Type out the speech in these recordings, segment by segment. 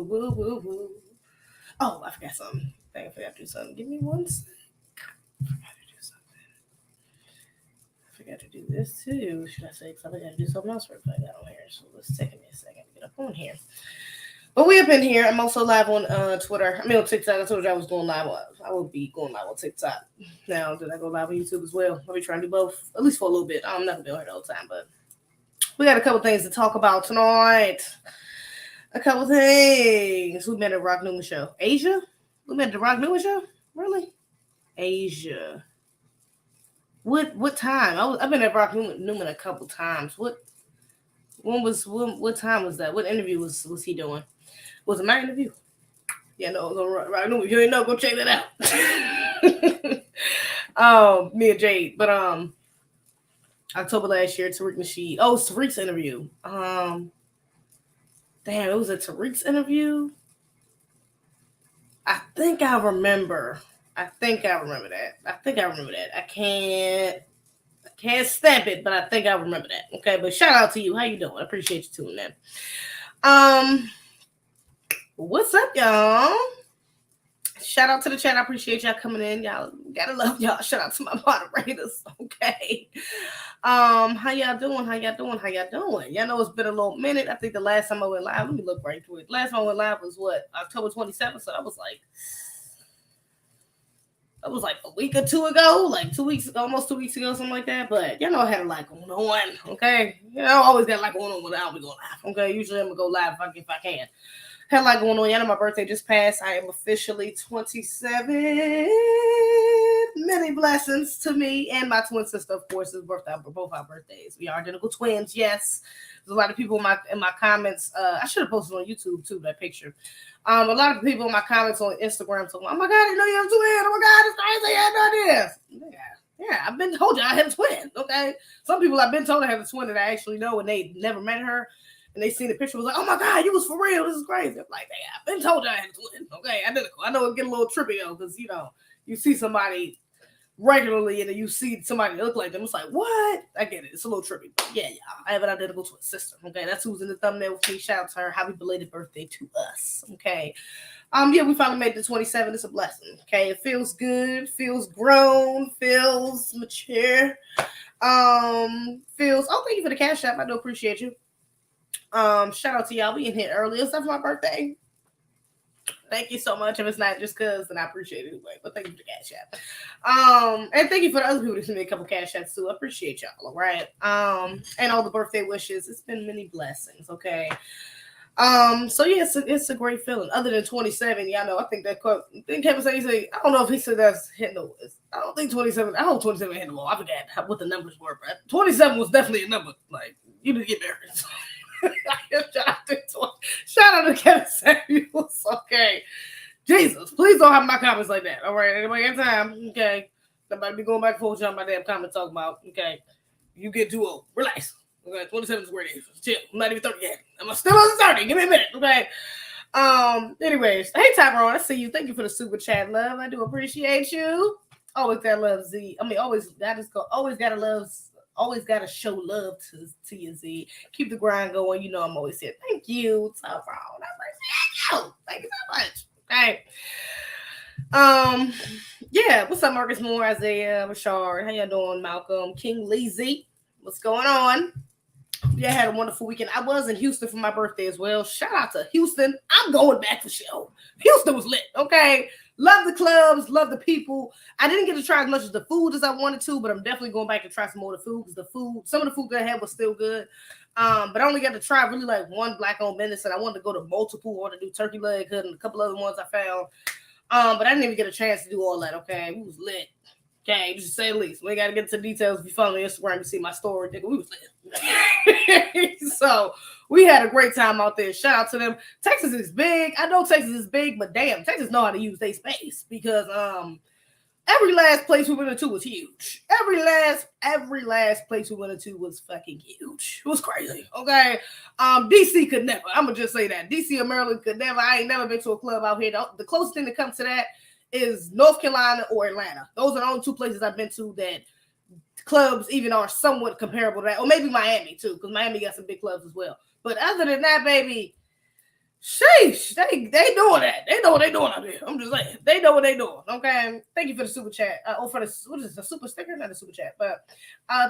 woo, woo, woo. Oh, I forgot something. I forgot to do something. Give me one second. I forgot to do this too. Should I say? Because I got to do something else real quick. I got on here. So let's take me a second to get up on here. But we up in here. I'm also live on Twitter. I mean on TikTok. I told you I was going live. I will be going live on TikTok. Now, did I go live on YouTube as well? I'll be trying to do both, at least for a little bit. I'm not gonna be on here all the time, but we got a couple things to talk about tonight. A couple things. We met at Rock Newman show. Asia? We met at the Rock Newman show? Really? Asia. What time? I've been at Rock Newman a couple times. What time was that? What interview was he doing? Was it my interview? Yeah, no, it was on Rock Newman. If you ain't know, go check that out. Me and Jade. But October last year, Tariq Nasheed. Oh, it's Tariq's interview. Damn, it was a Tariq's interview. I think I remember that. I can't stamp it, but I think I remember that. Okay, but shout out to you. How you doing? I appreciate you tuning in. What's up, y'all? Shout out to the chat. I appreciate y'all coming in. Y'all gotta love y'all. Shout out to my moderators. Okay. How y'all doing? Y'all know it's been a little minute. I think the last time I went live, let me look right through it. Last time I went live was what? October 27th. So that was like a week or two ago, like 2 weeks ago, almost 2 weeks ago, something like that. But y'all know I had a lot going on. Okay. You know, I always got a lot going on when I don't be going live. Okay. Usually I'm gonna go live if I can. Had a lot going on. Y'all know my birthday just passed. I am officially 27. Many blessings to me and my twin sister, of course, is both our birthdays. We are identical twins. Yes. There's a lot of people in my comments. I should have posted on YouTube too, that picture. A lot of people in my comments on Instagram told me, "Oh my God, I didn't know you have a twin. Oh my God, it's crazy. I had no idea." Yeah, I've been told you I had a twin. Okay. Some people I've been told I have a twin that I actually know and they never met her. And they seen the picture, was like, "Oh my God, you was for real. This is crazy." I'm like, "Yeah, I've been told I had a twin." Okay, I know it get a little trippy though, because you see somebody regularly and then you see somebody that look like them. It's like, what? I get it. It's a little trippy, but yeah, I have an identical twin sister. Okay, that's who's in the thumbnail with me. Shout out to her. Happy belated birthday to us. Okay. Yeah, we finally made the 27. It's a blessing. Okay, it feels good, feels grown, feels mature. Thank you for the cash app. I do appreciate you. Shout out to y'all. We in here early. It's not my birthday. Thank you so much. If it's not just cause, then I appreciate it anyway. But thank you for the cash app. And thank you for the other people that sent me a couple cash apps too. I appreciate y'all. All right. And all the birthday wishes. It's been many blessings. Okay. So yeah, it's a great feeling. Other than 27, y'all know. I think that quote. Didn't Kevin say? I don't know if he said that's hitting the. I don't think 27. I hope 27 hit the wall. I forgot what the numbers were, but 27 was definitely a number. Like you didn't get married. Shout out to Kevin Samuels. Okay. Jesus, please don't have my comments like that. All right. Anybody got time? Okay. Somebody be going back and forth on my damn comments talking about, okay, you get too old. Relax. Okay. 27 is great age. Chill. I'm not even 30 yet. I'm still on 30. Give me a minute. Okay. Anyways. Hey Tyrone, I see you. Thank you for the super chat, love. I do appreciate you. Always gotta love Z. I mean, always gotta show love to you, Z. Keep the grind going. You know I'm always here. Thank you, Tyrone. I appreciate you. Thank you so much. Okay. Yeah. What's up, Marcus Moore, Isaiah, Rashard? How y'all doing, Malcolm, King Leezy? What's going on? Yeah, I had a wonderful weekend. I was in Houston for my birthday as well. Shout out to Houston. I'm going back for sure. Houston was lit. Okay. Love the clubs, love the people. I didn't get to try as much of the food as I wanted to, but I'm definitely going back to try some more of the food because some of the food that I had was still good. But I only got to try really like one black-owned business, and I wanted to go to multiple or to do turkey leg hood and a couple other ones I found. But I didn't even get a chance to do all that. Okay, we was lit. Okay, just to say the least. We got to get to the details. If you follow me on Instagram, you see my story. Nigga, we was lit. So we had a great time out there. Shout out to them. Texas is big. I know Texas is big, but damn, Texas know how to use their space because every last place we went into was huge. Every last place we went into was fucking huge. It was crazy. Okay. DC could never. I'm gonna just say that. DC or Maryland could never. I ain't never been to a club out here. The closest thing that comes to that is North Carolina or Atlanta. Those are the only two places I've been to that clubs even are somewhat comparable to that. Or maybe Miami too, because Miami got some big clubs as well. But other than that, baby, sheesh, they doing that. They know what they doing out there. I'm just saying. They know what they doing. Okay. Thank you for the super chat. For the what is this, a super sticker? Not a super chat, but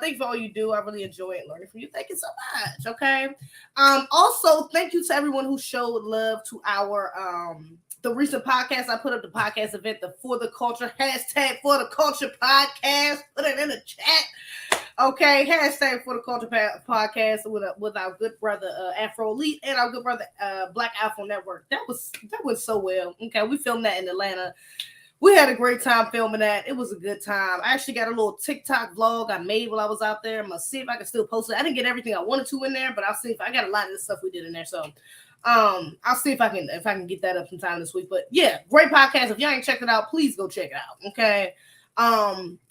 thank you for all you do. I really enjoy it learning from you. Thank you so much. Okay. Also, thank you to everyone who showed love to our the recent podcast. I put up the podcast event, the For the Culture hashtag For the Culture podcast. Put it in the chat. Okay, hashtag For the Culture podcast with our good brother Afro Elite and our good brother Black Afro Network. That went so well. Okay, we filmed that in Atlanta. We had a great time filming that. It was a good time. I actually got a little TikTok vlog I made while I was out there. I'm gonna see if I can still post it. I didn't get everything I wanted to in there, but I'll see if I got a lot of the stuff we did in there. So I'll see if I can get that up sometime this week. But yeah, great podcast. If y'all ain't checked it out, please go check it out. Okay.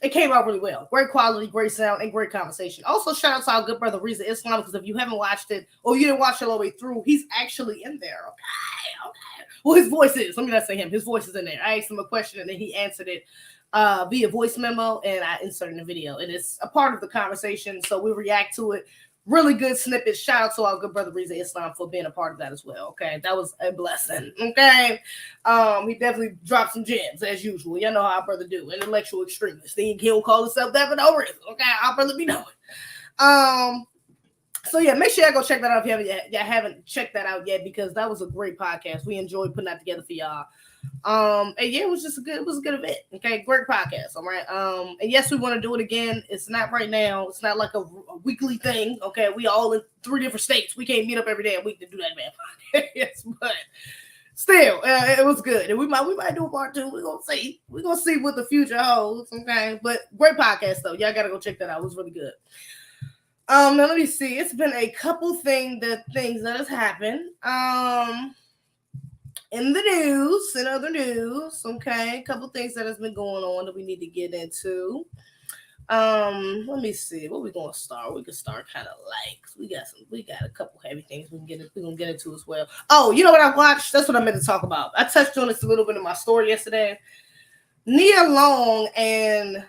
It came out really well. Great quality, great sound, and great conversation. Also, shout out to our good brother Reza Islam, because if you haven't watched it or you didn't watch it all the way through, he's actually in there. Okay. Well, his voice is. Let me not say him. His voice is in there. I asked him a question and then he answered it via voice memo, and I inserted the video. And it's a part of the conversation, so we react to it. Really good snippets. Shout out to our good brother Reza Islam for being a part of that as well. Okay, that was a blessing. Okay, he definitely dropped some gems as usual. Y'all know how our brother do. Intellectual extremist. He don't call himself that for no reason. Okay, our brother be knowing. So yeah, make sure y'all go check that out if you haven't checked that out yet, because that was a great podcast. We enjoyed putting that together for y'all. And yeah, it was a good event. Okay, great podcast. All right. And yes, we want to do it again. It's not right now. It's not like a weekly thing. Okay, we all in 3 different states. We can't meet up every day a week to do that, man. Yes, but still, it was good. And we might do a part 2. We're gonna see what the future holds. Okay, but great podcast though. Y'all gotta go check that out. It was really good. Now let me see. It's been a couple things that has happened. In the news, in other news, okay, a couple things that has been going on that we need to get into. Let me see. What we gonna start? We can start kind of like we got a couple heavy things we're gonna get into as well. Oh, you know what I watched? That's what I meant to talk about. I touched on this a little bit in my story yesterday. Nia Long and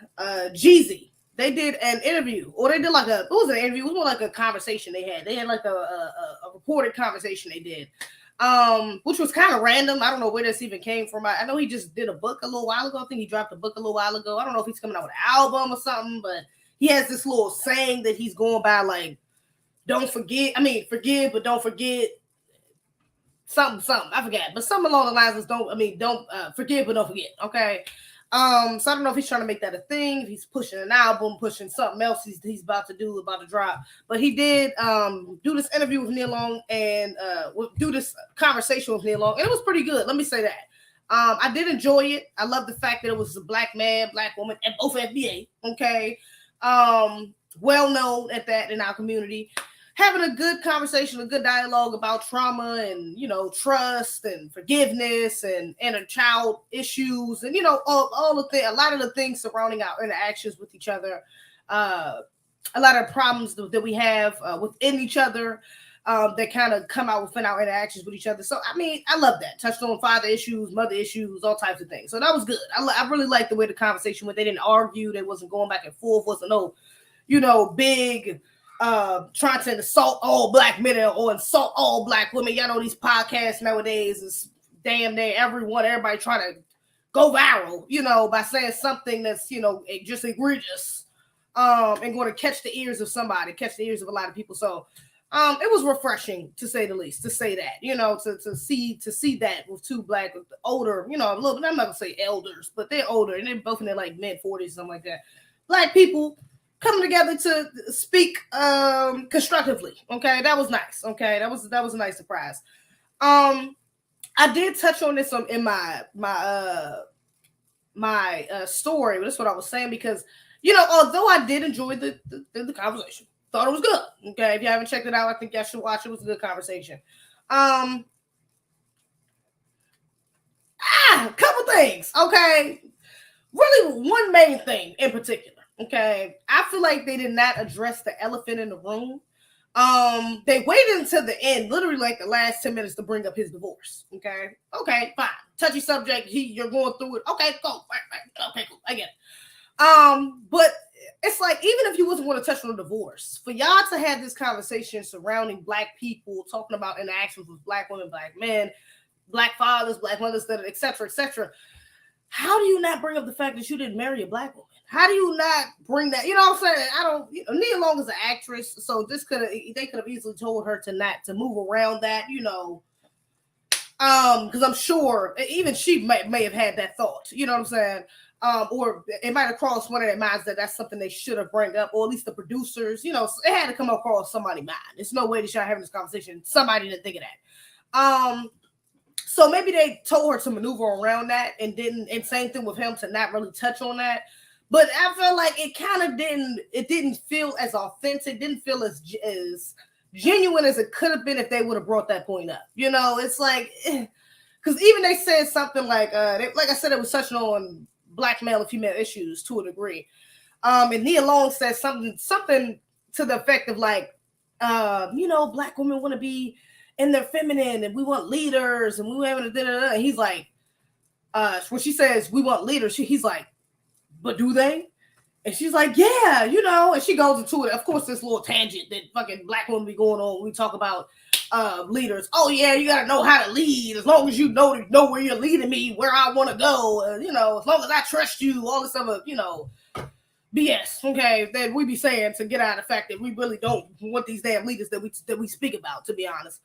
Jeezy. They did an interview, or they did it was an interview. It was more like a conversation they had. They had like a recorded conversation they did. Which was kind of random. I don't know where this even came from. I know he just did a book a little while ago. I think he dropped a book a little while ago. I don't know if he's coming out with an album or something, but he has this little saying that he's going by, like, forgive, but don't forget something. I forgot, but something along the lines is don't forgive, but don't forget. Okay. So I don't know if he's trying to make that a thing, if he's pushing an album, pushing something else he's about to drop. But he did do this interview with Nia Long and do this conversation with Nia Long, and it was pretty good. Let me say that. I did enjoy it. I love the fact that it was a black man, black woman, and both FBA. Okay. Well known at that in our community. Having a good conversation, a good dialogue about trauma and, trust and forgiveness and inner child issues and, all a lot of the things surrounding our interactions with each other. A lot of problems that we have within each other that kind of come out within our interactions with each other. So, I love that. Touched on father issues, mother issues, all types of things. So that was good. I really liked the way the conversation went. They didn't argue. They wasn't going back and forth. Wasn't big... trying to insult all black men or insult all black women. Y'all know these podcasts nowadays is damn near everybody trying to go viral, by saying something that's, just egregious, and going to catch the ears of somebody, catch the ears of a lot of people. So, it was refreshing to say the least, to say that, to see that with 2 black, older, a little bit, I'm not gonna say elders, but they're older and they're both in their like mid-40s, something like that. Black people coming together to speak constructively. Okay, that was nice. Okay, that was a nice surprise. I did touch on this in my story. That's what I was saying, because although I did enjoy the conversation, thought it was good. Okay, if you haven't checked it out, I think y'all should watch it. It was a good conversation. A couple things. Okay, really one main thing in particular. Okay, I feel like they did not address the elephant in the room. They waited until the end, literally like the last 10 minutes, to bring up his divorce. Okay, fine. Touchy subject. You're going through it. Okay, go. Right. Okay, cool. I get it. But it's like, even if you wasn't going to touch on the divorce, for y'all to have this conversation surrounding black people, talking about interactions with black women, black men, black fathers, black mothers, that et cetera, et cetera. How do you not bring up the fact that you didn't marry a black woman? How do you not bring that? You know what I'm saying? I don't. Nia Long is an actress, so they could have easily told her to move around that. Because I'm sure even she may have had that thought. You know what I'm saying? Or it might have crossed one of their minds that that's something they should have bring up, or at least the producers. It had to come across somebody's mind. There's no way they should have having this conversation. Somebody didn't think of that. So maybe they told her to maneuver around that and didn't. And same thing with him to not really touch on that. But I feel like it kind of didn't. It didn't feel as authentic. Didn't feel as genuine as it could have been if they would have brought that point up. It's like, because even they said something like I said, it was touching on black male and female issues to a degree. And Nia Long said something to the effect of like, black women want to be in their feminine and we want leaders and we want to and he's like, when she says we want leaders, he's like, but do they? And she's like, yeah, and she goes into it. Of course, this little tangent that fucking black women be going on when we talk about leaders. Oh yeah, you gotta know how to lead. As long as you know where you're leading me, where I want to go. As long as I trust you, all this other, BS. Okay, that we be saying to get out of the fact that we really don't want these damn leaders that we speak about. To be honest,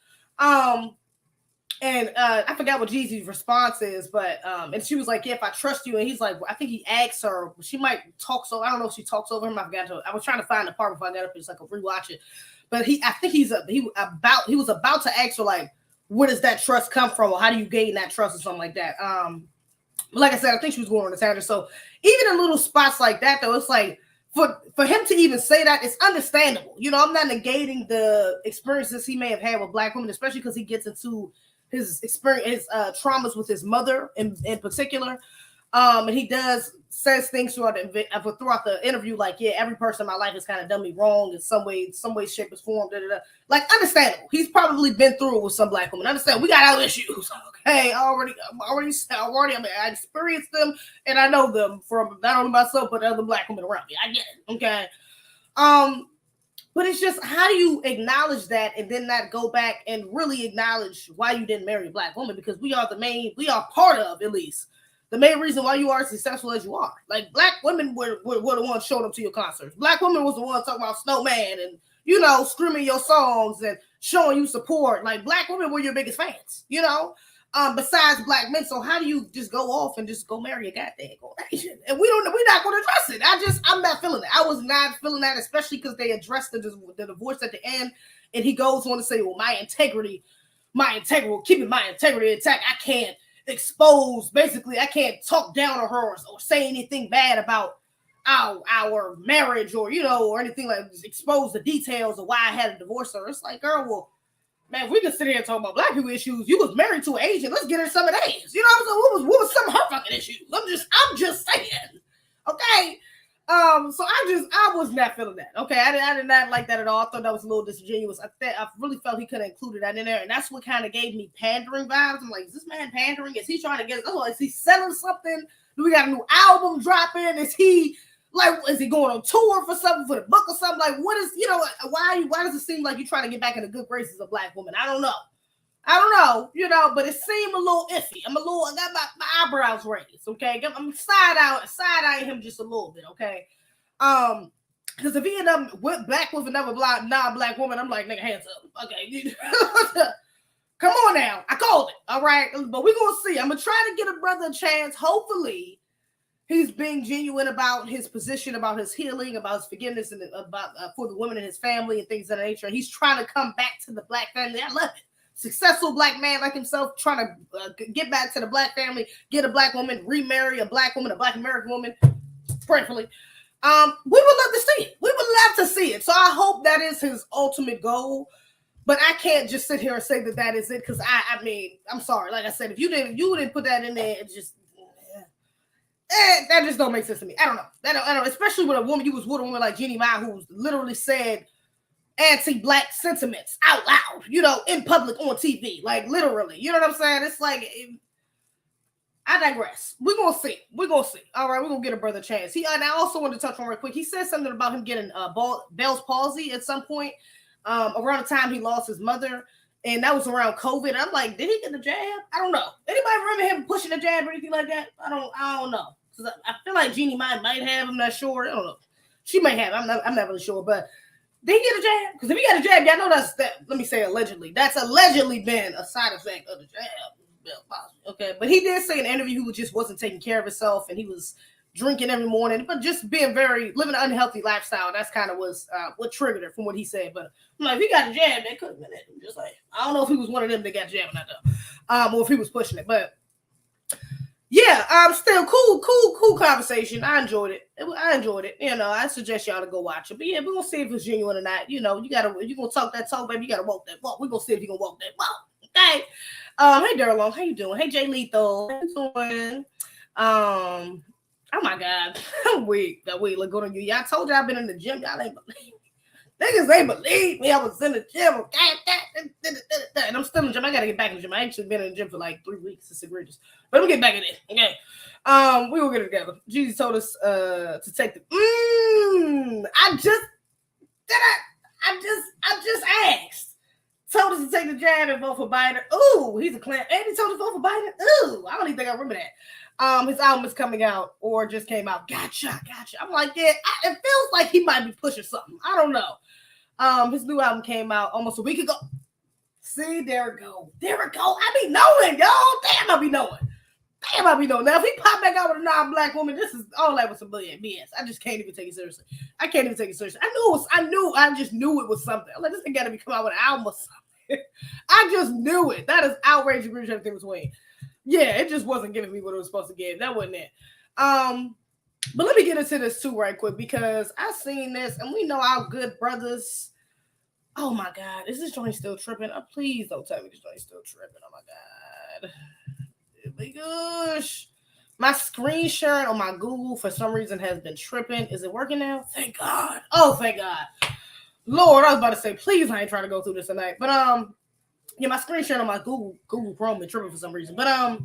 and I forgot what Jeezy's response is, but and she was like, yeah, if I trust you, and he's like, I think he asked her, she might talk, so I don't know if she talks over him. I was trying to find the part before I got up here so I could rewatch it. But I think he was about to ask her like, where does that trust come from, or how do you gain that trust, or something like that. Like I said, I think she was going on the tangent. So even in little spots like that, though, it's like for him to even say that, it's understandable. I'm not negating the experiences he may have had with black women, especially because he gets into his experience, his traumas with his mother in particular. And he says things throughout the interview, like, yeah, every person in my life has kind of done me wrong in some way, shape, or form. Like, understandable. He's probably been through it with some black women. Understand, we got our issues. Okay, I experienced them, and I know them from not only myself but other black women around me. I get it. Okay. But it's just, how do you acknowledge that and then not go back and really acknowledge why you didn't marry a black woman? Because we are part of, at least, the main reason why you are as successful as you are. Like, black women were the ones showing up to your concerts. Black women was the ones talking about Snowman and, screaming your songs and showing you support. Like, black women were your biggest fans, besides black men. So how do you just go off and just go marry a goddamn Asian? And we're not going to address it. I'm not feeling it. I was not feeling that, especially because they addressed the divorce at the end. And he goes on to say, well, keeping my integrity intact. I can't I can't talk down on her or say anything bad about our marriage or anything, like expose the details of why I had to divorce her. It's like, girl, well, man, we can sit here and talk about black people issues. You was married to an Asian. Let's get her some of these. You know what I'm saying? What was some of her fucking issues? I'm just saying. Okay. So I was not feeling that. Okay. I did not like that at all. I thought that was a little disingenuous. I really felt he could have included that in there. And that's what kind of gave me pandering vibes. I'm like, is this man pandering? Is he trying to get us? Oh, is he selling something? Do we got a new album dropping? Is he going on tour for something, for the book or something? Like, what is, why does it seem like you're trying to get back in the good graces of black women? I don't know, but it seemed a little iffy. I got my eyebrows raised, okay? I'm side-eyeing him just a little bit, okay? Because if he ended up went back with another non-black woman, I'm like, nigga, hands up, okay? Come on now, I called it, all right? But we're going to see. I'm going to try to get a brother a chance, hopefully. He's being genuine about his position, about his healing, about his forgiveness, and about for the women in his family and things of that nature. He's trying to come back to the black family. I love it. Successful black man like himself trying to get back to the black family, get a black woman, remarry a black woman, a black American woman, prayerfully. We would love to see it. We would love to see it. So I hope that is his ultimate goal. But I can't just sit here and say that is it, because I mean, I'm sorry. Like I said, if you didn't put that in there, it's just. That just don't make sense to me. I don't know. Especially with a woman, you was with a woman like Jeannie Mai, who literally said anti-black sentiments out loud, in public on TV, like literally. You know what I'm saying? It's like, I digress. We're gonna see. All right, we're gonna get a brother a chance. And I also want to touch on real quick. He said something about him getting Bell's palsy at some point around the time he lost his mother. And that was around COVID. I'm like, did he get the jab? I don't know. Anybody remember him pushing the jab or anything like that? I don't know. I feel like Jeannie might have. I'm not sure. I don't know. She may have. I'm not really sure. But did he get a jab? Because if he got a jab, y'all know that. Let me say allegedly. That's allegedly been a side effect of the jab. Okay, but he did say in an interview he just wasn't taking care of himself and he was drinking every morning, but just living an unhealthy lifestyle. That's kind of was what triggered it from what he said. But I'm like, if he got a jab, that could have been it. I'm just like, I don't know if he was one of them that got jabbed or not, or if he was pushing it. But yeah, still cool conversation. I enjoyed it. You know, I suggest y'all to go watch it. But yeah, we're gonna see if it's genuine or not. You know, if you're gonna talk that talk, baby, you gotta walk that walk. We're gonna see if you can walk that walk. Okay. Hey Darlon, how you doing? Hey Jay Lethal, how you doing? Oh my God, I'm weak. That weak look good on you. Y'all told you I've been in the gym. Y'all ain't believe. Niggas ain't believe me. I was in the gym. Okay, and I'm still in the gym. I gotta get back in the gym. I actually been in the gym for like 3 weeks. It's egregious. But let me get back in it. Okay. We will get it together. Jeezy told us to take the. I just asked. Told us to take the jab and vote for Biden. Ooh, he's a clown. And he told us to vote for Biden. Ooh, I don't even think I remember that. His album is coming out or just came out. Gotcha. I'm like, yeah, it feels like he might be pushing something. I don't know. His new album came out almost a week ago. See, there we go. I be knowing, y'all. Damn, I be knowing. Now, if he pop back out with a non-black woman, this is all that was some BS. I just can't even take it seriously. I just knew it was something. I'm like, this thing got to be coming out with an album or something. I just knew it. That is outrageous. Everything was Wayne. Yeah, it just wasn't giving me what it was supposed to give. That wasn't it. But let me get into this too right quick because I seen this and we know our good brothers. Oh my God, is this joint still tripping? Please don't tell me this joint still tripping. Oh my God. Oh my gosh. My screen sharing on my Google for some reason has been tripping. Is it working now? Thank God. Oh, thank God. Lord, I was about to say, please, I ain't trying to go through this tonight. But yeah, my screen sharing on my Google Chrome is tripping for some reason. But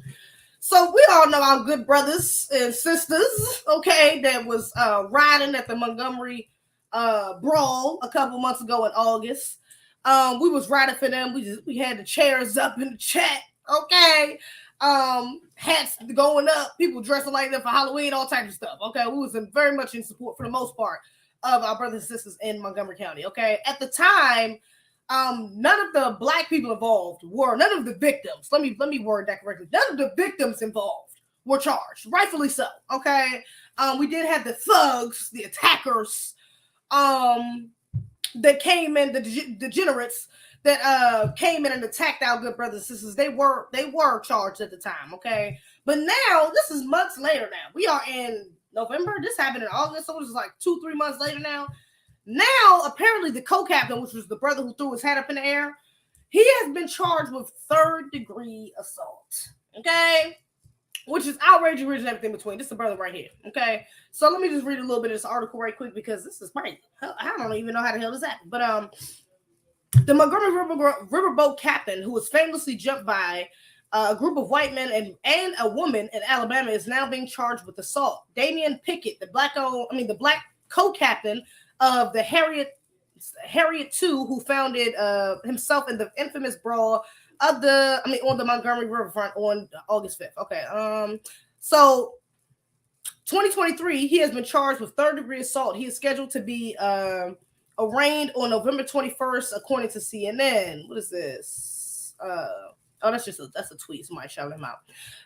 so we all know our good brothers and sisters, okay, that was riding at the Montgomery Brawl a couple months ago in August. We was riding for them. We had the chairs up in the chat, okay. Hats going up, people dressing like that for Halloween, all types of stuff. Okay, we was very much in support for the most part of our brothers and sisters in Montgomery County. Okay, at the time, none of the black people involved none of the victims. Let me word that correctly. None of the victims involved were charged, rightfully so. Okay, we did have the thugs, the attackers, that came in, the degenerates that came in and attacked our good brothers and sisters. They were charged at the time. Okay, but now this is months later. Now we are in November. This happened in August, so it's like 2-3 months later now. Now, apparently, the co-captain, which was the brother who threw his hat up in the air, he has been charged with 3rd-degree assault. Okay, which is outrageous and everything between. This is the brother right here. Okay, so let me just read a little bit of this article right quick because this is crazy. I don't even know how the hell this happened. But the Montgomery riverboat captain, who was famously jumped by a group of white men and a woman in Alabama, is now being charged with assault. Damian Pickett, the black co-captain of the Harriet II, who founded himself in the infamous brawl on the Montgomery riverfront on August 5th. Okay, so 2023, he has been charged with 3rd-degree assault. He is scheduled to be arraigned on November 21st, according to CNN. What is this? That's a tweet. Somebody shouted him out.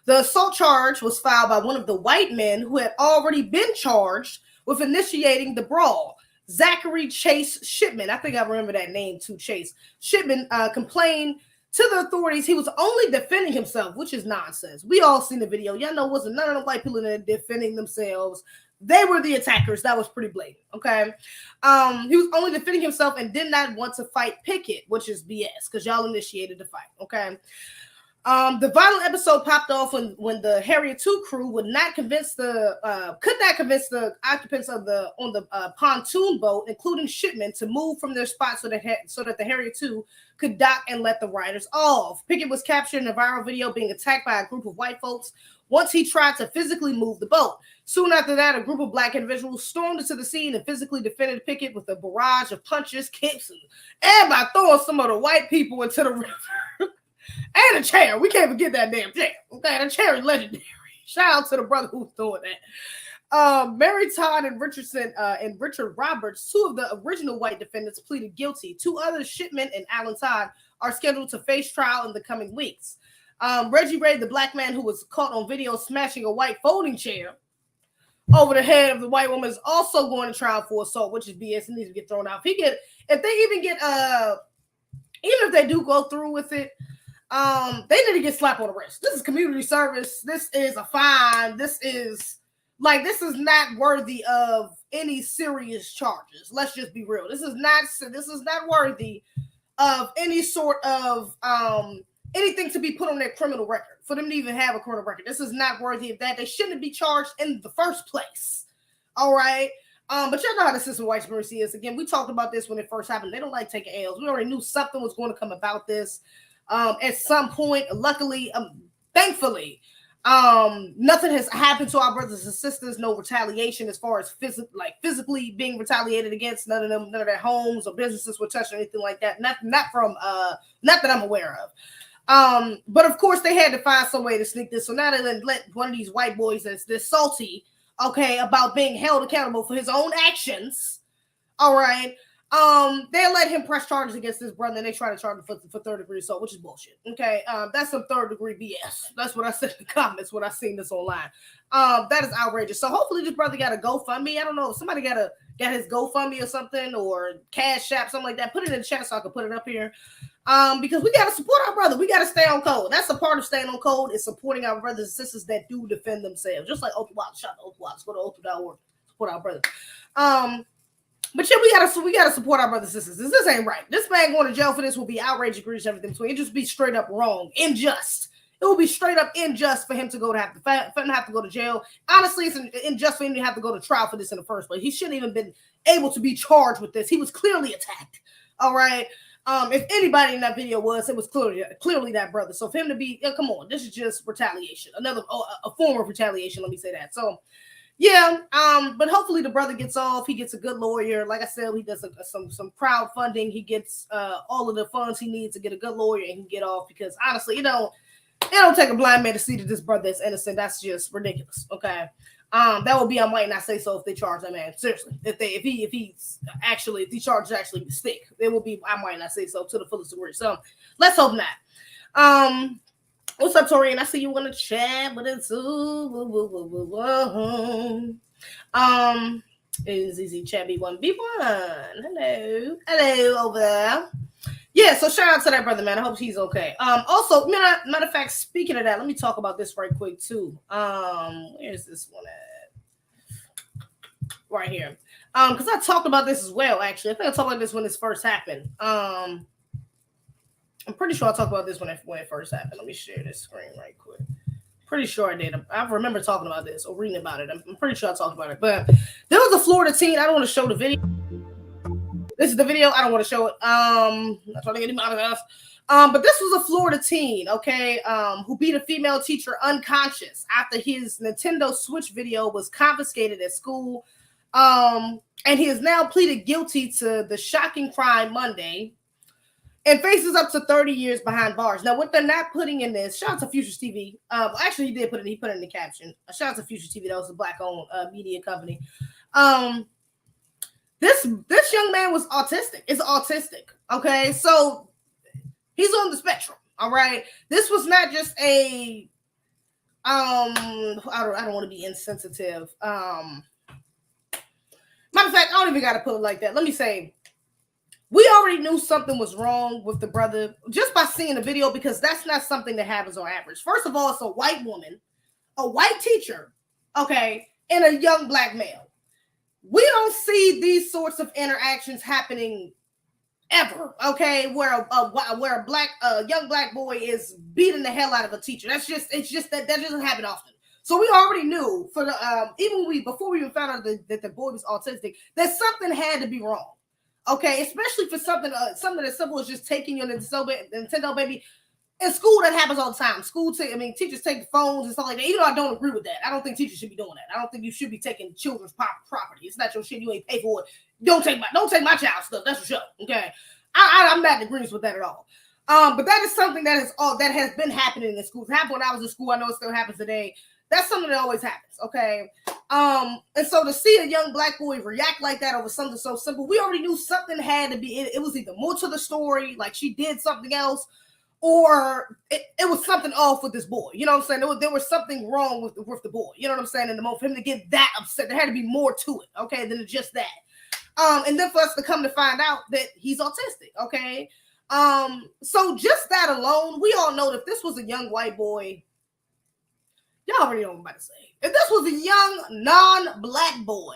The assault charge was filed by one of the white men who had already been charged with initiating the brawl. Zachary Chase Shipman, I think I remember that name too, Chase Shipman, complained to the authorities he was only defending himself, which is nonsense. We all seen the video. Y'all know wasn't none of the white people in there defending themselves. They were the attackers. That was pretty blatant. Okay. He was only defending himself and did not want to fight Pickett, which is BS because y'all initiated the fight. Okay. The violent episode popped off when the Harrier 2 crew could not convince the occupants of the pontoon boat, including shipmen, to move from their spot so that the Harrier 2 could dock and let the riders off. Pickett was captured in a viral video being attacked by a group of white folks once he tried to physically move the boat. Soon after that, a group of black individuals stormed into the scene and physically defended Pickett with a barrage of punches, kicks, and by throwing some of the white people into the river. And a chair. We can't forget that damn chair. Okay, the chair is legendary. Shout out to the brother who's doing that. Mary Todd and Richard Roberts, two of the original white defendants, pleaded guilty. Two other shipmen and Alan Todd are scheduled to face trial in the coming weeks. Reggie Ray, the black man who was caught on video smashing a white folding chair over the head of the white woman, is also going to trial for assault, which is BS and needs to get thrown out. Even if they do go through with it, they need to get slapped on the wrist. This is community service. This is a fine. This is not worthy of any serious charges. Let's just be real. This is not worthy of any sort of anything to be put on their criminal record, for them to even have a criminal record. This is not worthy of that. They shouldn't be charged in the first place. All right. But y'all know how the system of white supremacy is. Again, we talked about this when it first happened. They don't like taking L's. We already knew something was going to come about this. At some point, luckily, thankfully, nothing has happened to our brothers and sisters. No retaliation as far as physically being retaliated against. None of their homes or businesses were touched or anything like that. Not that I'm aware of. But of course, they had to find some way to sneak this. So now they let one of these white boys that's salty, okay, about being held accountable for his own actions. All right. They let him press charges against this brother, and they try to charge him for third-degree assault, which is bullshit. Okay, that's some third-degree BS. That's what I said in the comments when I seen this online. That is outrageous. So hopefully this brother got a GoFundMe. I don't know if somebody got his GoFundMe or something, or Cash App, something like that. Put it in the chat so I can put it up here. Because we gotta support our brother. We gotta stay on code. That's a part of staying on code, is supporting our brothers and sisters that do defend themselves. Just like Oath Watch. Shout out to Oath Watch. Go to oath.org. Support our brother. But yeah, we gotta support our brothers and sisters. This ain't right. This man going to jail for this will be outrageous, egregious, everything. So it just be straight up wrong, unjust. It will be straight up unjust for him to have to go to jail. Honestly, it's unjust for him to have to go to trial for this in the first place. He shouldn't even been able to be charged with this. He was clearly attacked. All right. If anybody in that video it was clearly that brother. So for him to be, come on, this is just retaliation. A form of retaliation. Let me say that. So. Yeah, but hopefully the brother gets off. He gets a good lawyer. Like I said, he does some crowdfunding. He gets all of the funds he needs to get a good lawyer and he can get off, because honestly, it don't take a blind man to see that this brother is innocent. That's just ridiculous. Okay, that would be, I might not say so if they charge that man. Seriously, if the charges actually stick, it will be, I might not say so to the fullest degree. So let's hope not. What's up, Torian? I see you want to chat, but it's is easy chat B1B1. Hello over there. Yeah, so shout out to that brother, man. I hope he's okay. Also, matter of fact, speaking of that, let me talk about this right quick too. Where's this one at? Right here. Because I talked about this as well. Actually, I think I talked about this when this first happened. I'm pretty sure I talked about this when it first happened. Let me share this screen right quick. Pretty sure I did. I remember talking about this or reading about it. I'm pretty sure I talked about it. But there was a Florida teen. I don't want to show the video. This is the video. I don't want to show it. Not trying to get anybody else. But this was a Florida teen, okay, who beat a female teacher unconscious after his Nintendo Switch video was confiscated at school. And he has now pleaded guilty to the shocking crime Monday and faces up to 30 years behind bars. Now, what they're not putting in this, shout out to Futures TV. Actually, he did put it. He put it in the caption. Shout out to Futures TV. That was a black-owned media company. This young man was autistic. Is autistic. Okay, so he's on the spectrum. All right. This was not just a. I don't want to be insensitive. Matter of fact, I don't even got to put it like that. Let me say, we already knew something was wrong with the brother just by seeing the video, because that's not something that happens on average. First of all, it's a white woman, a white teacher, okay, and a young black male. We don't see these sorts of interactions happening ever, okay, where a young black boy is beating the hell out of a teacher. It's just that doesn't happen often. So we already knew for the before we even found out that the boy was autistic, that something had to be wrong. Okay, especially for something as simple as just taking your Nintendo baby. In school, that happens all the time. Teachers take phones and stuff like that. Even though I don't agree with that. I don't think teachers should be doing that. I don't think you should be taking children's property. It's not your shit. You ain't pay for it. Don't take my child's stuff. That's for sure. Okay. I'm not in agreement with that at all. But that is something that has been happening in schools. It happened when I was in school. I know it still happens today. That's something that always happens. Okay. And so to see a young black boy react like that over something so simple, we already knew something had to be. It was either more to the story, like she did something else, or it was something off with this boy. You know what I'm saying? There was something wrong with the boy. You know what I'm saying? In the moment, for him to get that upset, there had to be more to it, okay, than just that. And then for us to come to find out that he's autistic, okay? So just that alone, we all know that if this was a young white boy, y'all already know what I'm about to say. If this was a young non-black boy,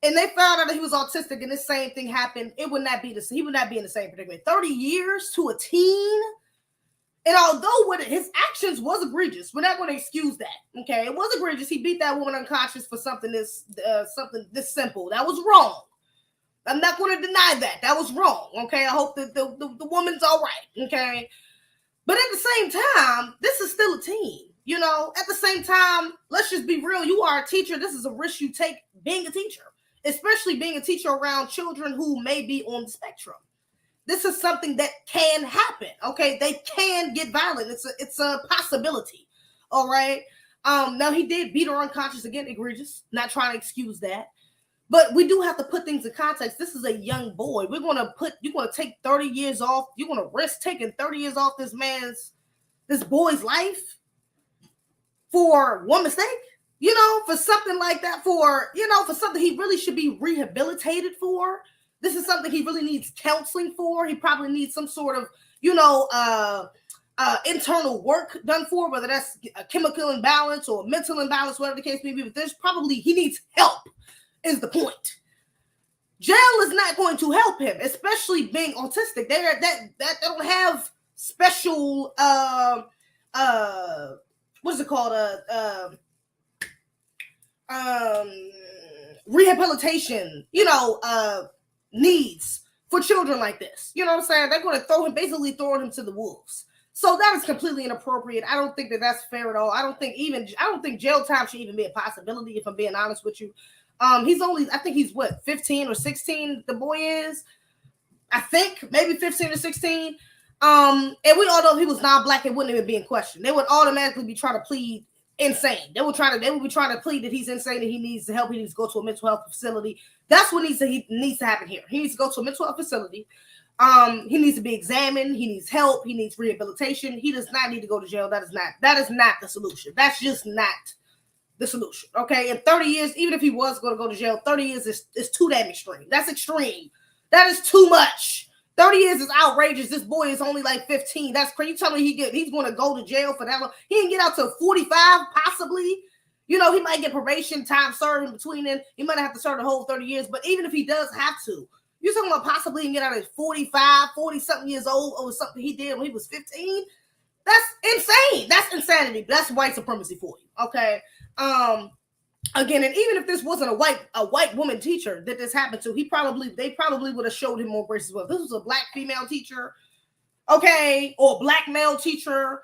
and they found out that he was autistic and this same thing happened, he would not be in the same predicament. 30 years to a teen. And although his actions was egregious, we're not going to excuse that. Okay, it was egregious. He beat that woman unconscious for something this simple. That was wrong. I'm not going to deny that. That was wrong. Okay, I hope that the woman's all right. Okay, but at the same time, this is still a teen. You know, at the same time, let's just be real. You are a teacher. This is a risk you take being a teacher, especially being a teacher around children who may be on the spectrum. This is something that can happen. Okay, they can get violent. It's a possibility. All right. Now he did beat her unconscious again, egregious. Not trying to excuse that, but we do have to put things in context. This is a young boy. You're going to take 30 years off. You're going to risk taking 30 years off this boy's life for one mistake. You know, for something like that. For something he really should be rehabilitated for. This is something he really needs counseling for. He probably needs some sort of, internal work done for, whether that's a chemical imbalance or mental imbalance, whatever the case may be. But he needs help, is the point. Jail is not going to help him, especially being autistic. They don't have special, what's it called? Rehabilitation, needs for children like this. You know what I'm saying? They're going to basically throw him to the wolves. So that is completely inappropriate. I don't think that that's fair at all. I don't think jail time should even be a possibility, if I'm being honest with you. I think he's 15 or 16, the boy is. I think maybe 15 or 16. And we all know if he was non-black, it wouldn't even be in question. They would automatically be trying to plead insane. They would be trying to plead that he's insane, that he needs help, he needs to go to a mental health facility. That's what needs to happen here. He needs to go to a mental health facility. He needs to be examined. He needs help. He needs rehabilitation. He does not need to go to jail. That is not the solution. That's just not the solution. Okay. In 30 years, even if he was going to go to jail, 30 years is too damn extreme. That's extreme. That is too much. 30 years is outrageous. This boy is only like 15. That's crazy. You tell me he's going to go to jail for that long? He didn't get out till 45, possibly. He might get probation, time served in between then. He might have to serve the whole 30 years. But even if he does have to, you're talking about possibly get out at 45, 40-something years old over something he did when he was 15? That's insane. That's insanity. That's white supremacy for you. Okay. Again, and even if this wasn't a white woman teacher that this happened to, they probably would have showed him more grace as well. If this was a black female teacher, okay, or a black male teacher,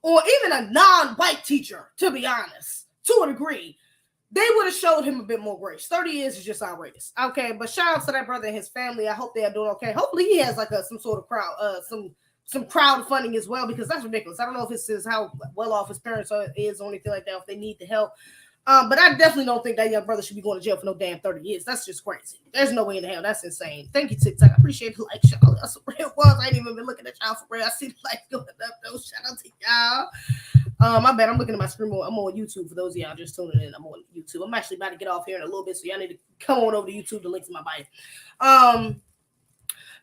or even a non-white teacher, to be honest, to a degree, they would have showed him a bit more grace. 30 years is just outrageous. Okay, but shout out to that brother and his family. I hope they are doing okay. Hopefully he has like some sort of crowd, some crowdfunding as well, because that's ridiculous. I don't know if this is how well off his parents is or anything like that, if they need the help. But I definitely don't think that young brother should be going to jail for no damn 30 years. That's just crazy. There's no way in hell. That's insane. Thank you, TikTok. I appreciate the like, y'all. That's what it was. I ain't even been looking at y'all for real. I see the like going up though. Shout out to y'all. My bad. I'm looking at my screen. I'm on YouTube. For those of y'all just tuning in, I'm on YouTube. I'm actually about to get off here in a little bit, so y'all need to come on over to YouTube. The link's in my bio.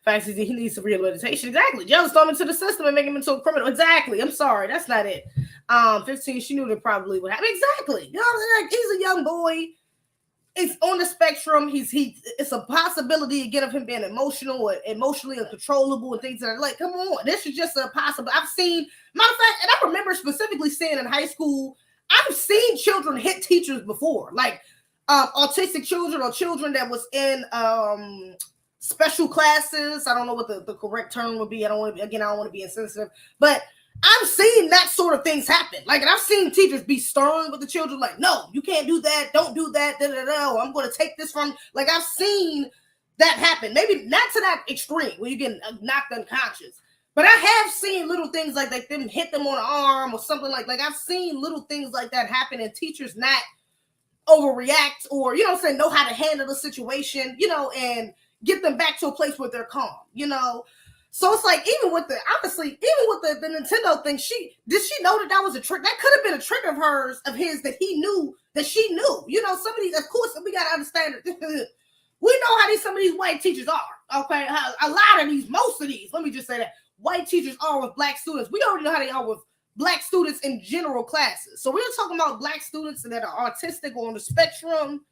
Facts is he needs some rehabilitation. Exactly. Jail throw him into the system and make him into a criminal. Exactly. I'm sorry. That's not it. 15, she knew that probably would happen. Exactly. Like, he's a young boy. it's on the spectrum. It's a possibility again of him being emotional or emotionally uncontrollable and things that are like, come on, this is just a possible. I've seen, matter of fact, and I remember specifically seeing in high school, I've seen children hit teachers before, like autistic children or children that was in special classes. I don't know what the correct term would be. I don't want to be insensitive, but I've seen that sort of things happen. Like, and I've seen teachers be stern with the children, like, no, you can't do that. Don't do that. Da, da, da, I'm going to take this from, like, I've seen that happen. Maybe not to that extreme where you get knocked unconscious, but I have seen little things like them hit them on the arm or something like I've seen little things like that happen, and teachers not overreact or, you know what I'm saying, know how to handle the situation, you know, and get them back to a place where they're calm, you know. So it's like, even with the Nintendo thing, did she know that was a trick? That could have been a trick of his that he knew that she knew. You know, some of these, of course, we got to understand it. We know how some of these white teachers are, okay? A lot of these, most of these, let me just say that, white teachers are with black students. We already know how they are with black students in general classes. So we're talking about black students that are autistic or on the spectrum.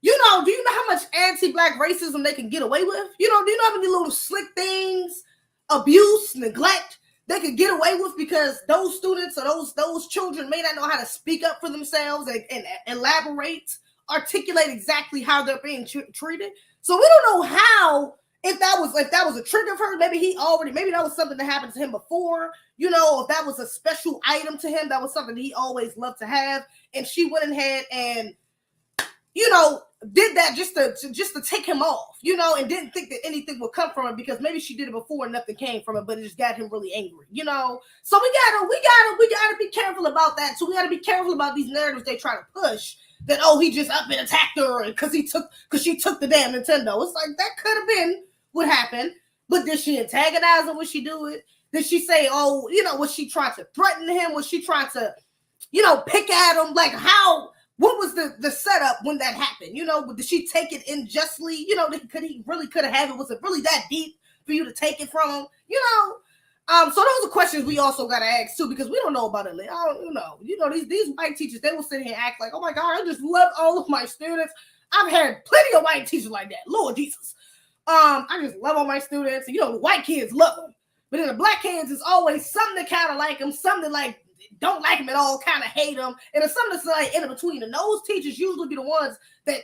You know, do you know how much anti-black racism they can get away with? You know, do you know how many little slick things, abuse, neglect they could get away with because those students or those children may not know how to speak up for themselves and elaborate, articulate exactly how they're being treated. So we don't know how, if that was a trick of her, maybe that was something that happened to him before, you know, if that was a special item to him, that was something that he always loved to have, and she went ahead and, you know, did that just to take him off, you know, and didn't think that anything would come from it because maybe she did it before and nothing came from it, but it just got him really angry, you know. So we gotta be careful about that. So we gotta be careful about these narratives they try to push that, oh, he just up and attacked her because she took the damn Nintendo. It's like, that could have been what happened, but did she antagonize him when she do it? Did she say, oh, you know, was she trying to threaten him? Was she trying to, you know, pick at him? Like, what was the setup when that happened? You know, did she take it unjustly? You know, could have had it? Was it really that deep for you to take it from him? You know, so those are questions we also got to ask too, because we don't know about it. You know, these white teachers, they will sit here and act like, oh my God, I just love all of my students. I've had plenty of white teachers like that. Lord Jesus. I just love all my students. And, you know, the white kids love them. But then the black kids is always something that kind of like them, something like don't like him at all, kind of hate him, and it's something that's like in between. And those teachers usually be the ones that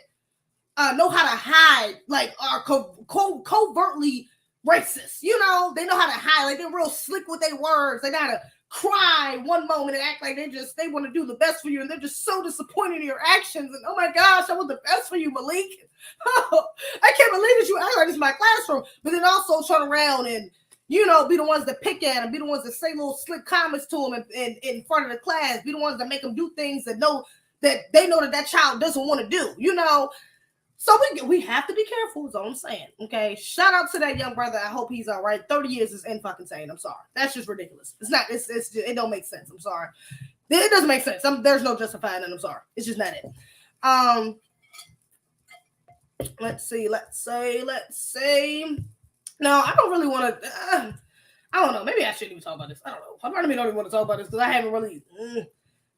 know how to hide, like are covertly racist. You know, they know how to hide, like they're real slick with their words. They know how to cry one moment and act like they want to do the best for you, and they're just so disappointed in your actions. And oh my gosh, I want the best for you, Malik. I can't believe that you act like this in my classroom, but then also turn around and, you know, be the ones that pick at him, be the ones that say little slick comments to him in front of the class, be the ones that make him do things that they know that child doesn't want to do, you know. So we have to be careful, is all I'm saying, okay? Shout out to that young brother. I hope he's all right. 30 years is insane. I'm sorry. That's just ridiculous. It's not, it don't make sense. I'm sorry. It doesn't make sense. There's no justifying it. I'm sorry. It's just not it. Let's see. No, I don't really want to. I don't know. Maybe I shouldn't even talk about this. I don't know. I don't even want to talk about this because I haven't really.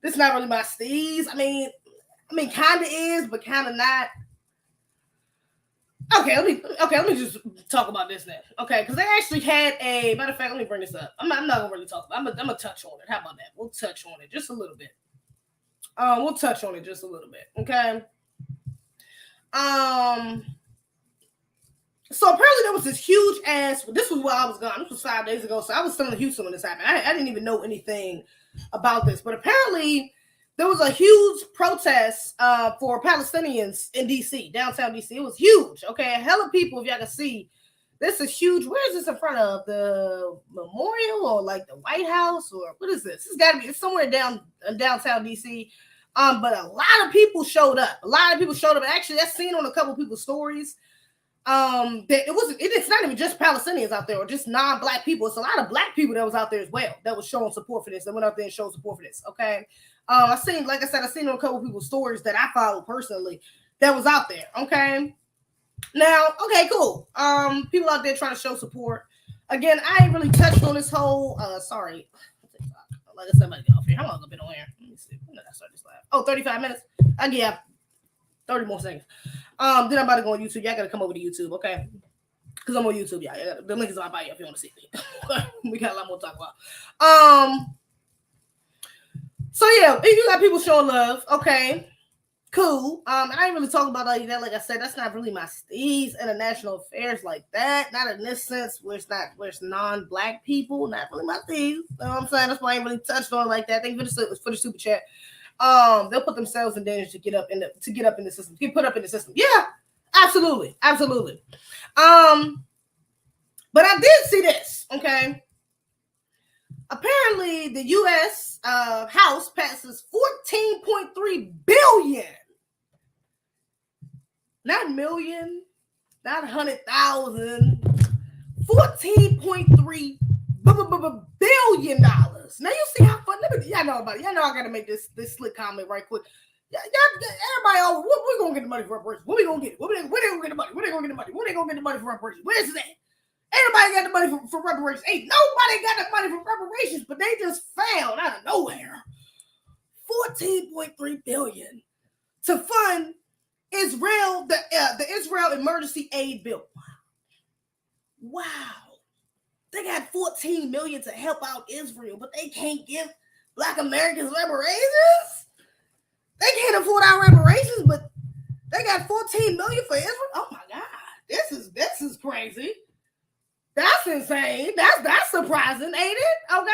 This is not really my steez. I mean, kind of is, but kind of not. Okay, let me just talk about this then. Okay, because they actually had a matter of fact. Let me bring this up. I'm not gonna really talk about it. I'm gonna touch on it. How about that? We'll touch on it just a little bit. Okay. So apparently there was this huge ass. This was where I was gone. This was 5 days ago. So I was still in Houston when this happened. I didn't even know anything about this, but apparently there was a huge protest for Palestinians in DC, downtown DC. It was huge. Okay, a hell of people. If y'all can see, this is huge. Where is this in front of? The memorial or like the White House or what is this? It's got to be. It's somewhere downtown DC. But a lot of people showed up. And actually, that's seen on a couple people's stories. It's not even just Palestinians out there or just non-black people. It's a lot of black people that was out there as well that was showing support for this. That went out there and showed support for this. Okay. I seen on a couple people's stories that I followed personally that was out there. Okay. Now, okay, cool. People out there trying to show support. Again, I ain't really touched on this whole sorry. Like I said, somebody get off here. How long have I been on here? Let me see. When did I start this live? Oh, 35 minutes. Yeah. 30 more seconds. Then I'm about to go on YouTube. Y'all gotta come over to YouTube, okay? Because I'm on YouTube, y'all. The link is in my bio if you want to see me. We got a lot more to talk about. So yeah, if you got people showing love, okay, cool. I ain't really talking about all that. Like I said, that's not really my steez. International affairs like that. Not in this sense where it's non-black people. Not really my steez. You know what I'm saying? That's why I ain't really touched on like that. Thank you for the super chat. They'll put themselves in danger to get up in the system. Get put up in the system. Yeah, absolutely. But I did see this, okay? Apparently, the U.S. House passes $14.3 billion. Not million, not 100,000. $14.3 billion. Now you see how fun. Y'all know about it. Y'all know I gotta make this slick comment right quick. Everybody, where we gonna get the money for reparations? Where we gonna get it? Where they gonna get the money? Where they gonna get the money? Where they gonna get the money for reparations? Where's it at? Everybody got the money for reparations. Ain't nobody got the money for reparations, but they just found out of nowhere $14.3 billion to fund Israel, the Israel Emergency Aid Bill. Wow. They got $14 million to help out Israel, but they can't give Black Americans reparations. They can't afford our reparations, but they got $14 million for Israel. Oh my God, this is crazy. That's insane. That's surprising, ain't it? Okay.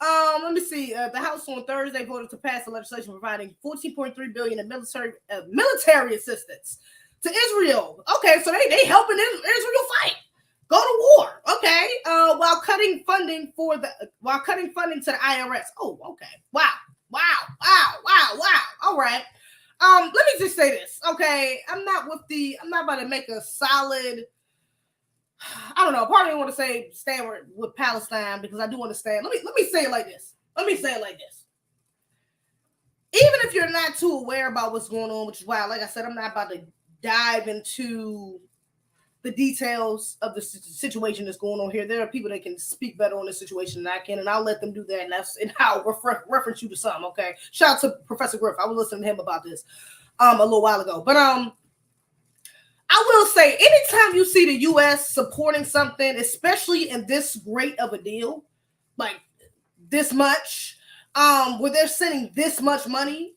Let me see. The House on Thursday voted to pass the legislation providing $14.3 billion in military assistance to Israel. Okay, so they helping Israel fight, go to war. Okay, while cutting funding to the IRS. Oh, okay. Wow. All right. Let me just say this. Okay, I'm not about to make a solid. I don't know. Part of me want to say stand with Palestine because I do understand. Let me say it like this. Even if you're not too aware about what's going on, which is why, like I said, I'm not about to dive into the details of the situation that's going on here. There are people that can speak better on this situation than I can, and I'll let them do that. And I'll reference you to some. Okay. Shout out to Professor Griff. I was listening to him about this a little while ago, but I will say, anytime you see the U.S. supporting something, especially in this great of a deal, like this much, where they're sending this much money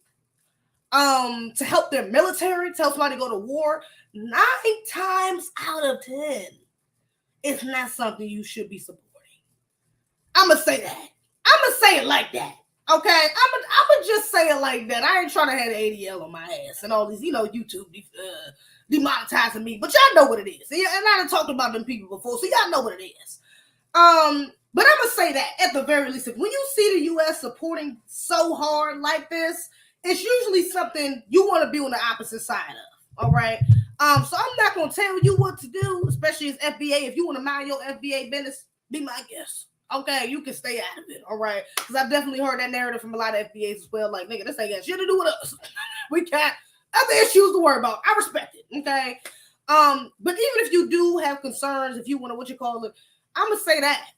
to help their military, to help somebody go to war, 9 times out of 10, it's not something you should be supporting. I'm going to say that. I'm going to say it like that. Okay? I'm going to just say it like that. I ain't trying to have the ADL on my ass and all these, YouTube demonetizing me, but y'all know what it is. And I done talked about them people before, so y'all know what it is. But I'm gonna say that at the very least, when you see the U.S. supporting so hard like this, it's usually something you want to be on the opposite side of. All right. So I'm not gonna tell you what to do, especially as FBA. If you want to mind your FBA business, be my guest. Okay, you can stay out of it. All right, because I've definitely heard that narrative from a lot of FBAs as well. Like, nigga, this ain't got shit to do with us. We can't. Other issues to worry about. I respect it. Okay. But even if you do have concerns, if you want to, I'm gonna say that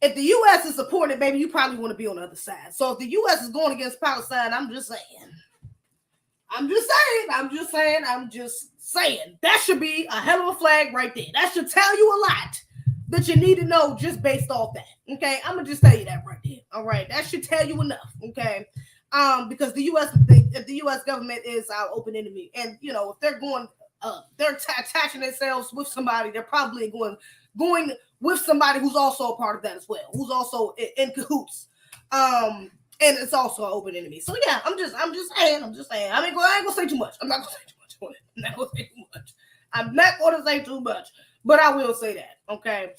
if the U.S. is supporting it, baby, you probably want to be on the other side. So if the U.S. is going against Palestine, I'm just saying that should be a hell of a flag right there. That should tell you a lot that you need to know just based off that. Okay, I'm gonna just tell you that right there. All right, that should tell you enough. Okay. Because the U.S. government is our open enemy, and if they're going, they're attaching themselves with somebody, they're probably going with somebody who's also a part of that as well, who's also in cahoots, and it's also an open enemy. So yeah, I'm just saying. I ain't gonna say too much. I'm not gonna say too much, but I will say that. Okay.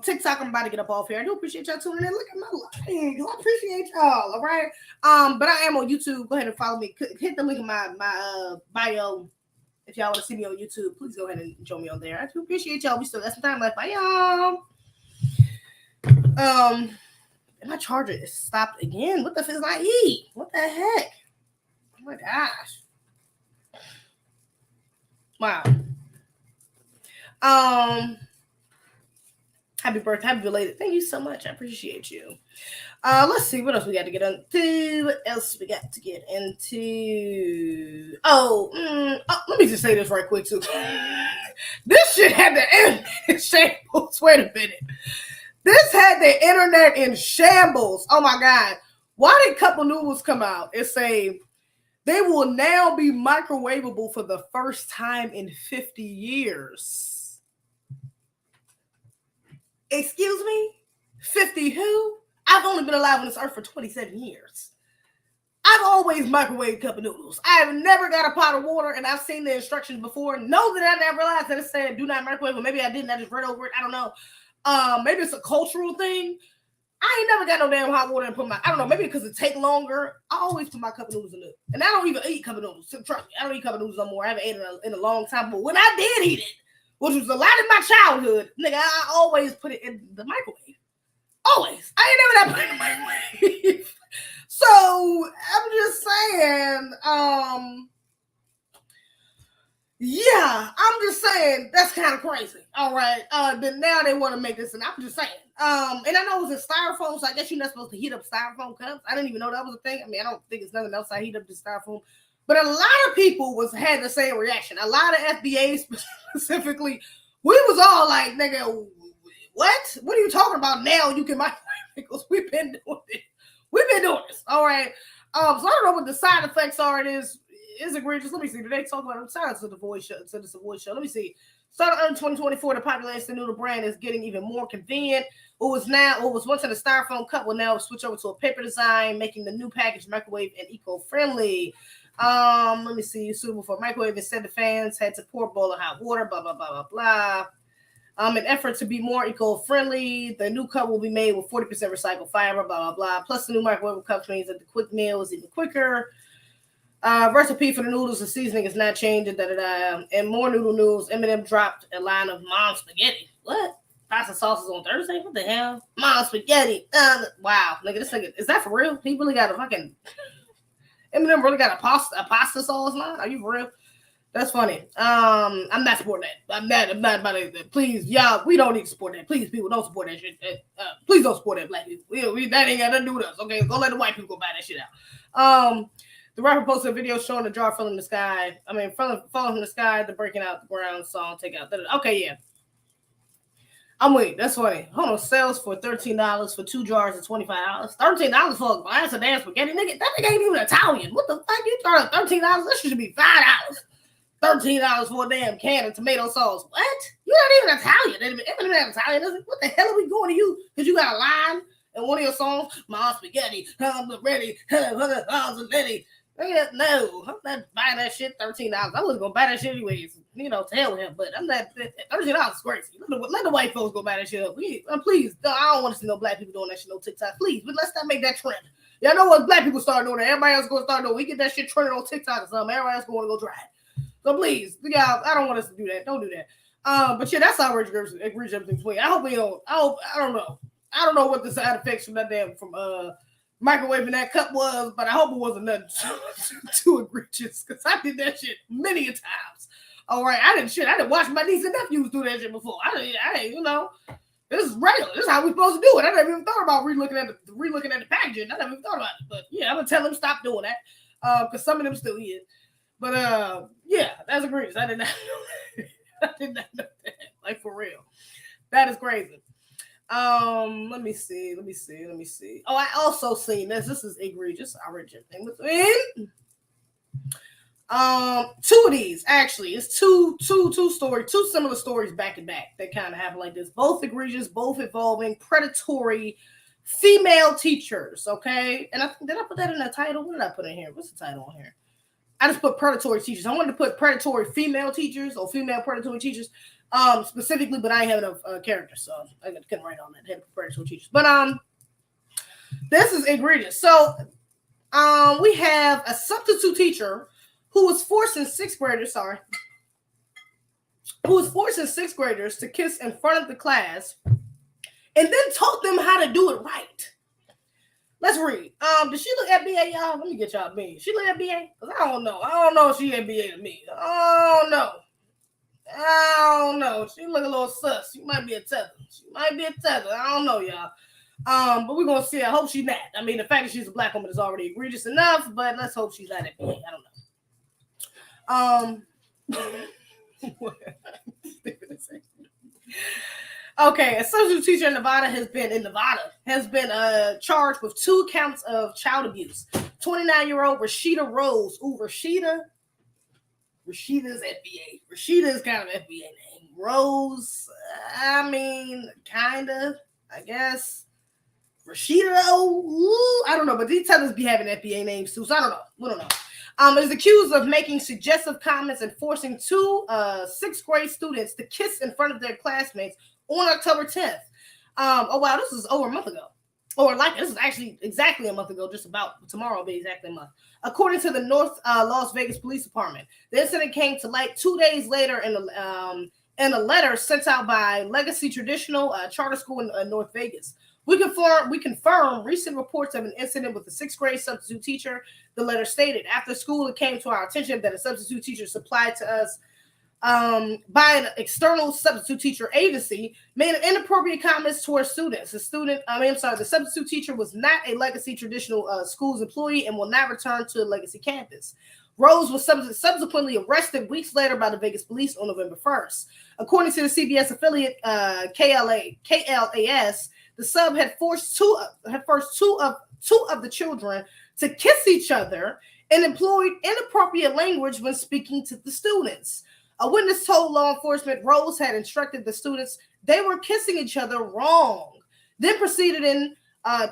TikTok, I'm about to get up off here. I do appreciate y'all tuning in. Look at my likes. I appreciate y'all. All right. But I am on YouTube. Go ahead and follow me. Hit the link in my bio. If y'all want to see me on YouTube, please go ahead and join me on there. I do appreciate y'all. We still got some time left. Bye, y'all. And my charger is stopped again. What the f is my E? What the heck? Oh my gosh. Wow. Happy birthday, happy belated. Thank you so much. I appreciate you. Let's see what else we got to get into. What else we got to get into? Let me just say this right quick too. This shit had the internet in shambles. Wait a minute. This had the internet in shambles. Oh my god! Why did Couple Noodles come out and say they will now be microwavable for the first time in 50 years? Excuse me? 50 who? I've only been alive on this earth for 27 years. I've always microwaved Cup of Noodles. I have never got a pot of water, and I've seen the instructions before. Know that I never realized that it said do not microwave, or maybe I didn't. I just read over it. I don't know. Maybe it's a cultural thing. I ain't never got no damn hot water and put my, I don't know, maybe because it take longer. I always put my Cup of Noodles in it. And I don't even eat Cup of Noodles. Trust me, I don't eat Cup of Noodles no more. I haven't eaten it in a long time. But when I did eat it, which was a lot in my childhood, nigga, I always put it in the microwave. Always. I ain't never that put it in the microwave. So I'm just saying, yeah, I'm just saying that's kind of crazy. All right. But now they want to make this, and I'm just saying. And I know it was in styrofoam, so I guess you're not supposed to heat up styrofoam cups. I didn't even know that was a thing. I mean, I don't think it's nothing else I heat up the styrofoam. But a lot of people had the same reaction. A lot of FBA specifically, we was all like, nigga, what? What are you talking about now? You can microwave because we've been doing it. We've been doing this. All right. So I don't know what the side effects are. It is egregious. Let me see. Did they talk about the sides of the voice show? To this voice show. Let me see. Starting in 2024, the popularity noodle brand is getting even more convenient. What was once in a styrofoam cup will now switch over to a paper design, making the new package microwave and eco-friendly. Let me see. Suitable for microwave. It said the fans had to pour a bowl of hot water. Blah blah blah blah blah. An effort to be more eco-friendly, the new cup will be made with 40% recycled fiber. Blah blah blah. Plus, the new microwave cup means that the quick meal is even quicker. Recipe for the noodles and seasoning is not changed. And more noodle news. Eminem dropped a line of mom spaghetti. What? Pasta sauces on Thursday? What the hell? Mom spaghetti. Wow, nigga, this nigga, is that for real? He really got a fucking Eminem really got a pasta sauce line? Are you for real? That's funny. I'm not supporting that. I'm not about it. Please, y'all, we don't need to support that. Please, people, don't support that shit. Please don't support that, black people. That ain't got nothing to do with us. Okay, go let the white people go buy that shit out. The rapper posted a video showing the jar falling from the sky. Falling from the sky, the breaking out the ground song, take out. Okay, yeah. I'm waiting. That's funny. Hold on, sales for $13 for 2 jars of $25. $13 for a glass of damn spaghetti. Nigga, that nigga ain't even Italian. What the fuck? You charge $13? That should be $5. $13 for a damn can of tomato sauce. What? You're not even Italian. Eminem not Italian, is it? What the hell are we going to you? Because you got a line in one of your songs. My spaghetti, I'm ready, spaghetti. No, I'm not buying that shit. $13. I wasn't gonna buy that shit anyways. To hell with him. But I'm not. $13 is crazy. Let the white folks go buy that shit up. Please, I don't want to see no black people doing that shit no TikTok. Please, but let's not make that trend. Y'all know what black people start doing that. Everybody else gonna start doing. We get that shit trending on TikTok or something. Everybody else gonna go try it. So please, y'all, I don't want us to do that. Don't do that. But yeah, that's how egregious everything's playing. I hope we don't. I don't know. I don't know what the side effects from that damn microwaving that cup was, but I hope it wasn't nothing too egregious because I did that shit many a times. All right, I didn't watch my niece and nephews do that shit before. This is regular. This is how we supposed to do it. I never even thought about relooking at the packaging. I never even thought about it. But yeah, I'm gonna tell them stop doing that because some of them still is. But yeah, that's egregious. I did not know that. I did not know that. Like for real, that is crazy. Let me see. Oh, I also seen this. This is egregious. I read your thing between. Two of these actually. It's two stories, two similar stories back to back that kind of happen like this. Both egregious, both involving predatory female teachers. Okay, and did I put that in the title? What did I put in here? What's the title on here? I just put predatory teachers. I wanted to put predatory female teachers or female predatory teachers. Specifically, but I ain't have enough characters, so I couldn't write on that. Had predatory teachers, but this is egregious. So, we have a substitute teacher who was forcing sixth graders to kiss in front of the class, and then taught them how to do it right. Let's read. Did she look at BA, y'all? Let me get y'all B. She look at BA? Because I don't know if she had BA to me. I don't know. She look a little sus. She might be a tether. I don't know, y'all. But we're gonna see. I hope she's not. I mean, the fact that she's a black woman is already egregious enough, but let's hope she's not FBA. I don't know. Okay, a substitute teacher in Nevada has been charged with 2 counts of child abuse. 29-year-old Rashida Rose. Ooh, Rashida's FBA. Rashida is kind of FBA name. Rose, I mean, kind of, I guess. Rashida, I don't know, but these tellers be having FBA names too, so I don't know. We don't know. Is accused of making suggestive comments and forcing 2 6th grade students to kiss in front of their classmates on October 10th. Oh wow, this is over a month ago. Or like this is actually exactly a month ago, just about tomorrow will be exactly a month. According to the North Las Vegas Police Department, the incident came to light 2 days later in a letter sent out by Legacy Traditional Charter School in North Vegas. We confirm recent reports of an incident with a 6th grade substitute teacher. The letter stated, after school, it came to our attention that a substitute teacher supplied to us by an external substitute teacher agency made inappropriate comments towards students. The substitute teacher was not a Legacy Traditional Schools employee and will not return to the Legacy campus. Rose was subsequently arrested weeks later by the Vegas police on November 1st. According to the CBS affiliate KLAS, the sub had forced two of the children to kiss each other and employed inappropriate language when speaking to the students. A witness told law enforcement Rose had instructed the students they were kissing each other wrong, then proceeded in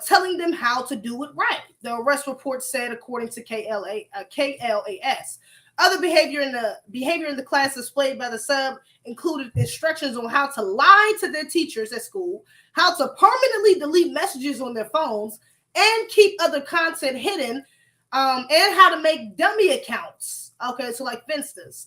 telling them how to do it right. The arrest report said, according to KLAS. Other behavior in the class displayed by the sub included instructions on how to lie to their teachers at school, how to permanently delete messages on their phones, and keep other content hidden, and how to make dummy accounts. Okay, so like Finstas.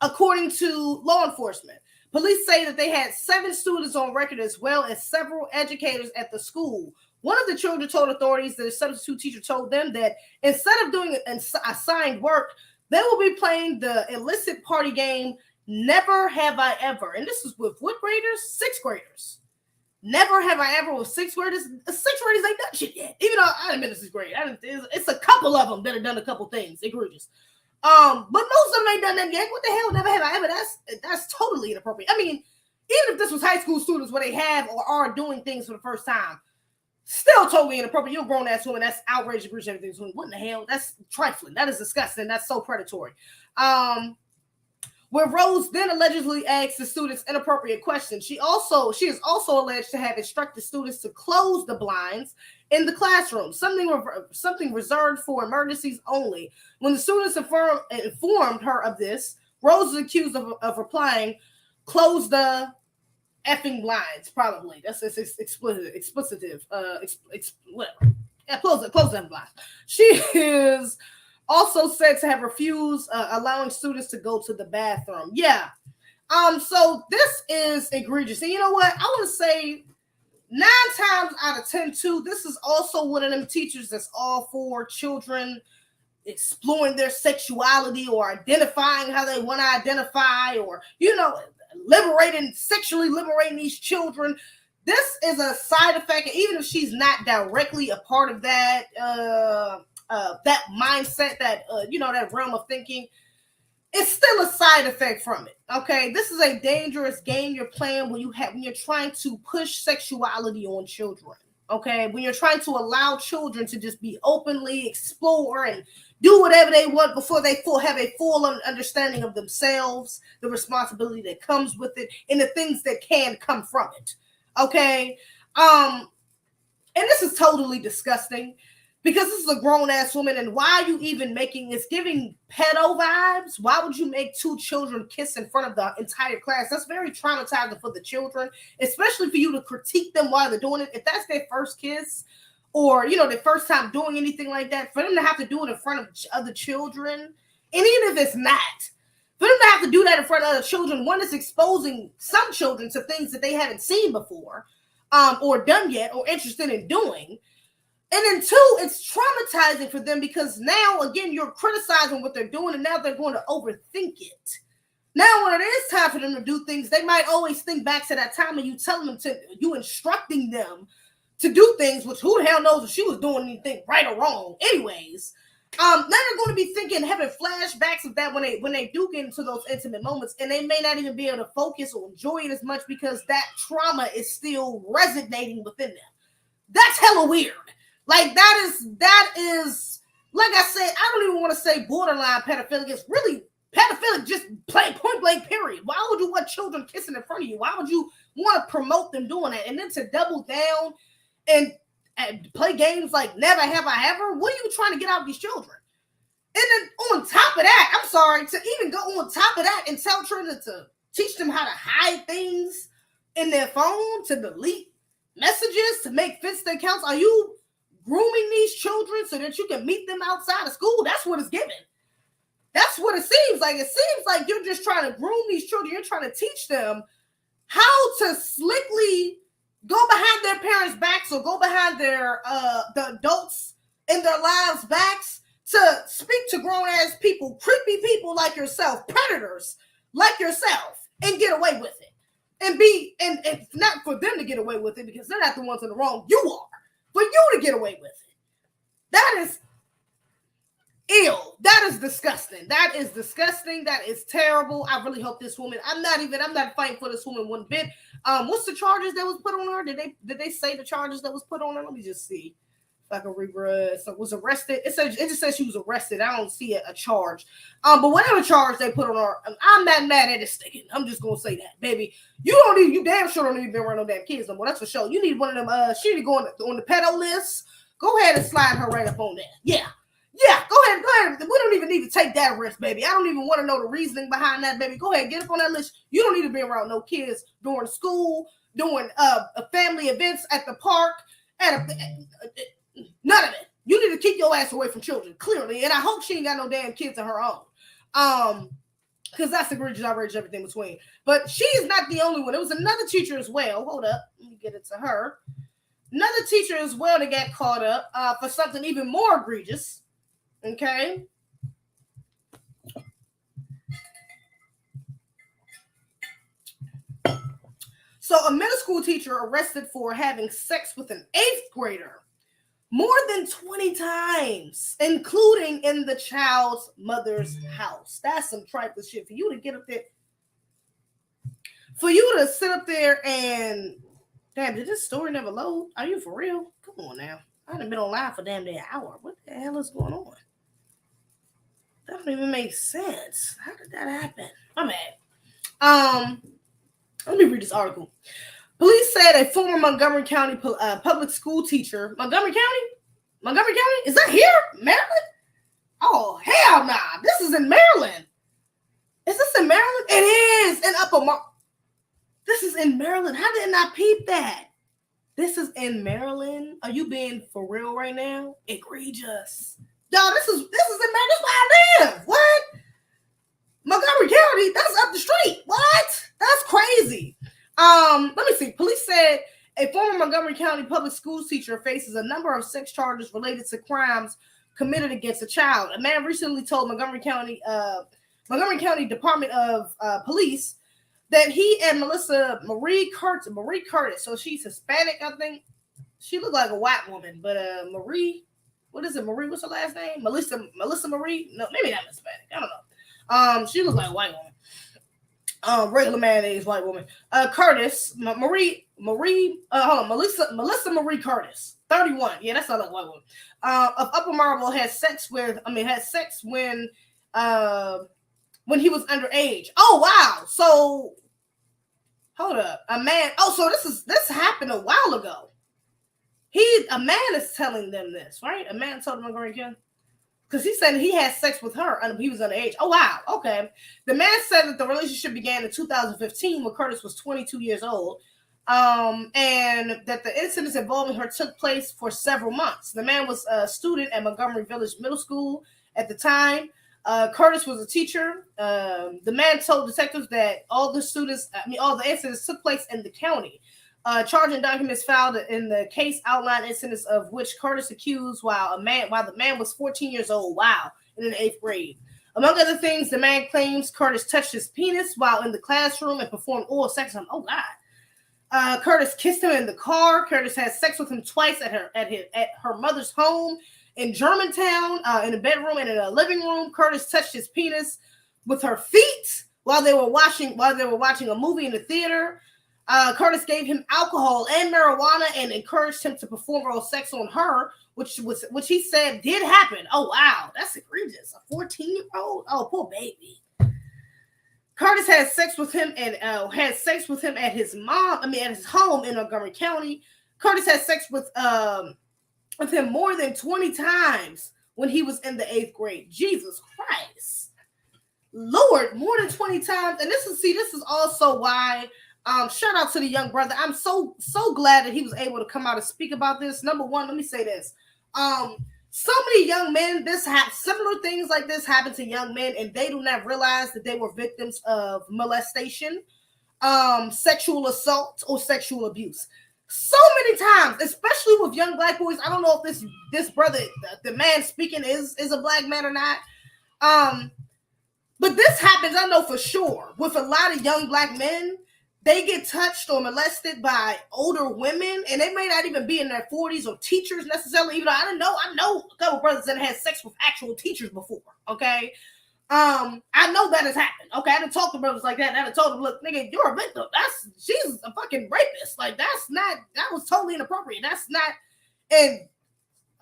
According to law enforcement, police say that they had 7 students on record as well as several educators at the school. One of the children told authorities that a substitute teacher told them that instead of doing assigned work, they will be playing the illicit party game, Never Have I Ever. And this is with what graders? 6th graders. Never Have I Ever with 6th graders. 6th graders ain't done shit yet. Even though I haven't been to 6th grade. It's a couple of them that have done a couple things. Egregious. But most of them ain't done that yet. What the hell? Never have I ever. That's totally inappropriate. I mean, even if this was high school students where they have or are doing things for the first time, still totally inappropriate. You're a grown ass woman. That's outrageous, egregious, everything. What in the hell? That's trifling. That is disgusting. That's so predatory. Where Rose then allegedly asked the students inappropriate questions. She is also alleged to have instructed students to close the blinds in the classroom, something reserved for emergencies only. When the students informed her of this, Rose is accused of replying, "Close the effing blinds." Probably that's explicitive. Whatever. Yeah, close the blinds. She is also said to have refused allowing students to go to the bathroom. Yeah. So this is egregious. And you know what? I want to say 9 times out of 10 too, this is also one of them teachers that's all for children exploring their sexuality or identifying how they want to identify, or, sexually liberating these children. This is a side effect. Even if she's not directly a part of that, that mindset, that realm of thinking, it's still a side effect from it. Okay, this is a dangerous game you're playing when you're trying to push sexuality on children. Okay, when you're trying to allow children to just be openly explore and do whatever they want before they have a full understanding of themselves, the responsibility that comes with it, and the things that can come from it. Okay, and this is totally disgusting. Because this is a grown-ass woman, and why are you even making this? Giving pedo vibes? Why would you make 2 children kiss in front of the entire class? That's very traumatizing for the children, especially for you to critique them while they're doing it. If that's their first kiss, or, their first time doing anything like that, for them to have to do it in front of other children, and even if it's not, for them to have to do that in front of other children, one is exposing some children to things that they haven't seen before, or done yet, or interested in doing. And then 2, it's traumatizing for them because now, again, you're criticizing what they're doing, and now they're going to overthink it. Now, when it is time for them to do things, they might always think back to that time and you telling them you instructing them to do things, which who the hell knows if she was doing anything right or wrong. Anyways, now they're going to be thinking, having flashbacks of that when they do get into those intimate moments, and they may not even be able to focus or enjoy it as much because that trauma is still resonating within them. That's hella weird. Like that is like I said, I don't even want to say borderline pedophilic. It's really pedophilic, just point blank, period. Why would you want children kissing in front of you? Why would you want to promote them doing that? And then to double down and play games like never have I ever? What are you trying to get out of these children? And then on top of that, I'm sorry, to even go on top of that and tell children to teach them how to hide things in their phone, to delete messages, to make Finsta accounts. Are you grooming these children so that you can meet them outside of school? That's what it's given. That's what it seems like. It seems like you're just trying to groom these children. You're trying to teach them how to slickly go behind their parents' backs or go behind their the adults in their lives' backs to speak to grown-ass people, creepy people like yourself, predators like yourself, and get away with it. And not for them to get away with it because they're not the ones in the wrong. You are. For you to get away with it. That is ill. That is disgusting. That is disgusting. That is terrible. I really hope this woman, I'm not fighting for this woman one bit. What's the charges that was put on her? Did they say the charges that was put on her? Let me just see if I can read. So was arrested. It just says she was arrested. I don't see a charge. But whatever charge they put on her, I'm not mad at it sticking. I'm just gonna say that, baby. You damn sure don't need to be around no damn kids no more. That's for sure. You need one of them. She need to go on the pedo list. Go ahead and slide her right up on there. Yeah, go ahead. We don't even need to take that risk, baby. I don't even want to know the reasoning behind that, baby. Go ahead, get up on that list. You don't need to be around no kids during school, doing family events at the park, none of it. You need to keep your ass away from children, clearly. And I hope she ain't got no damn kids of her own. Because that's egregious, outrageous, everything between. But she's not the only one. There was another teacher as well. Hold up. Let me get it to her. Another teacher as well that got caught up for something even more egregious. Okay. So a middle school teacher arrested for having sex with an 8th grader more than 20 times, including in the child's mother's house. That's some trifling shit for you to get up there. For you to sit up there and, damn, did this story never load? Are you for real? Come on now. I haven't been online for damn near an hour. What the hell is going on? That don't even make sense. How did that happen? My bad. Let me read this article. Police said a former Montgomery County public school teacher. Montgomery County? Is that here? Maryland? Oh, hell nah. This is in Maryland. Is this in Maryland? It is in Upper This is in Maryland. How did I not peep that? This is in Maryland. Are you being for real right now? Egregious. Y'all, this is in Maryland. This is where I live. What? Montgomery County? That's up the street. What? That's crazy. Let me see. Police said a former Montgomery County public school teacher faces a number of sex charges related to crimes committed against a child. A man recently told Montgomery County Department of Police that he and Marie Curtis, so she's Hispanic, I think. She looked like a white woman, but Marie, what is it? Marie, what's her last name? Melissa Marie? No, maybe not Hispanic. I don't know. She looks like a white woman. Regular mayonnaise white woman. Melissa Marie Curtis, 31. Yeah, that's not like a white woman. Of Upper Marlboro had sex when he was underage. Oh wow. So hold up. A man. Oh, so this happened a while ago. A man is telling them this, right? A man told Montgomery County. Because he said he had sex with her and he was underage. Oh, wow. Okay. The man said that the relationship began in 2015 when Curtis was 22 years old. And that the incidents involving her took place for several months. The man was a student at Montgomery Village Middle School at the time. Curtis was a teacher. The man told detectives that all the incidents took place in the county. Charging documents filed in the case outline incidents of which Curtis accused while the man was 14 years old. Wow, in the 8th grade. Among other things, the man claims Curtis touched his penis while in the classroom and performed oral sex on him. Oh, God. Curtis kissed him in the car. Curtis had sex with him twice at her mother's home in Germantown, in a bedroom and in a living room. Curtis touched his penis with her feet while they were watching a movie in the theater. Curtis gave him alcohol and marijuana and encouraged him to perform oral sex on her, which he said did happen. Oh wow, that's egregious. A 14-year-old? Oh, poor baby. Curtis had sex with him at his home in Montgomery County. Curtis had sex with him more than 20 times when he was in the 8th grade. Jesus Christ. Lord, more than 20 times. And this is also why shout out to the young brother. I'm so glad that he was able to come out and speak about this. Number one, let me say this. So many young men, similar things like this happen to young men, and they do not realize that they were victims of molestation, sexual assault, or sexual abuse. So many times, especially with young black boys. I don't know if this brother, the man speaking, is a black man or not. But this happens, I know for sure, with a lot of young black men. They get touched or molested by older women, and they may not even be in their 40s or teachers necessarily. Even though I know a couple brothers that had sex with actual teachers before. Okay, I know that has happened. Okay, I done talked to brothers like that. And I done told them, look, nigga, you're a victim. She's a fucking rapist. Like that was totally inappropriate. That's not. And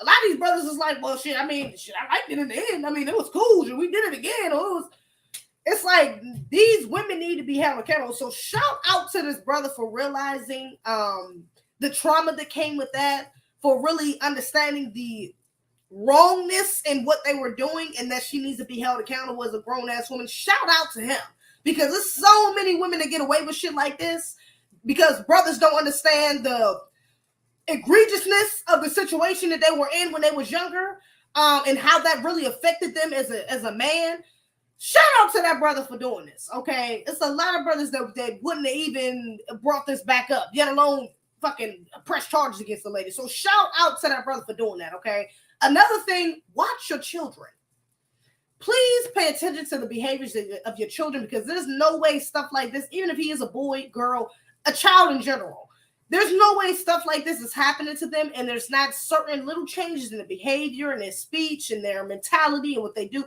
a lot of these brothers is like, well, shit. I mean, shit, I liked it in the end. I mean, it was cool. We did it again. Or it was. It's like these women need to be held accountable. So shout out to this brother for realizing the trauma that came with that, for really understanding the wrongness in what they were doing, and that she needs to be held accountable as a grown-ass woman. Shout out to him, because there's so many women that get away with shit like this because brothers don't understand the egregiousness of the situation that they were in when they was younger, and how that really affected them as a man. Shout out to that brother for doing this, okay? It's a lot of brothers that wouldn't have even brought this back up, yet alone fucking press charges against the lady. So shout out to that brother for doing that, okay? Another thing, watch your children. Please pay attention to the behaviors of your children, because there's no way stuff like this, even if he is a boy, girl, a child in general, there's no way stuff like this is happening to them, and there's not certain little changes in the behavior and their speech and their mentality and what they do.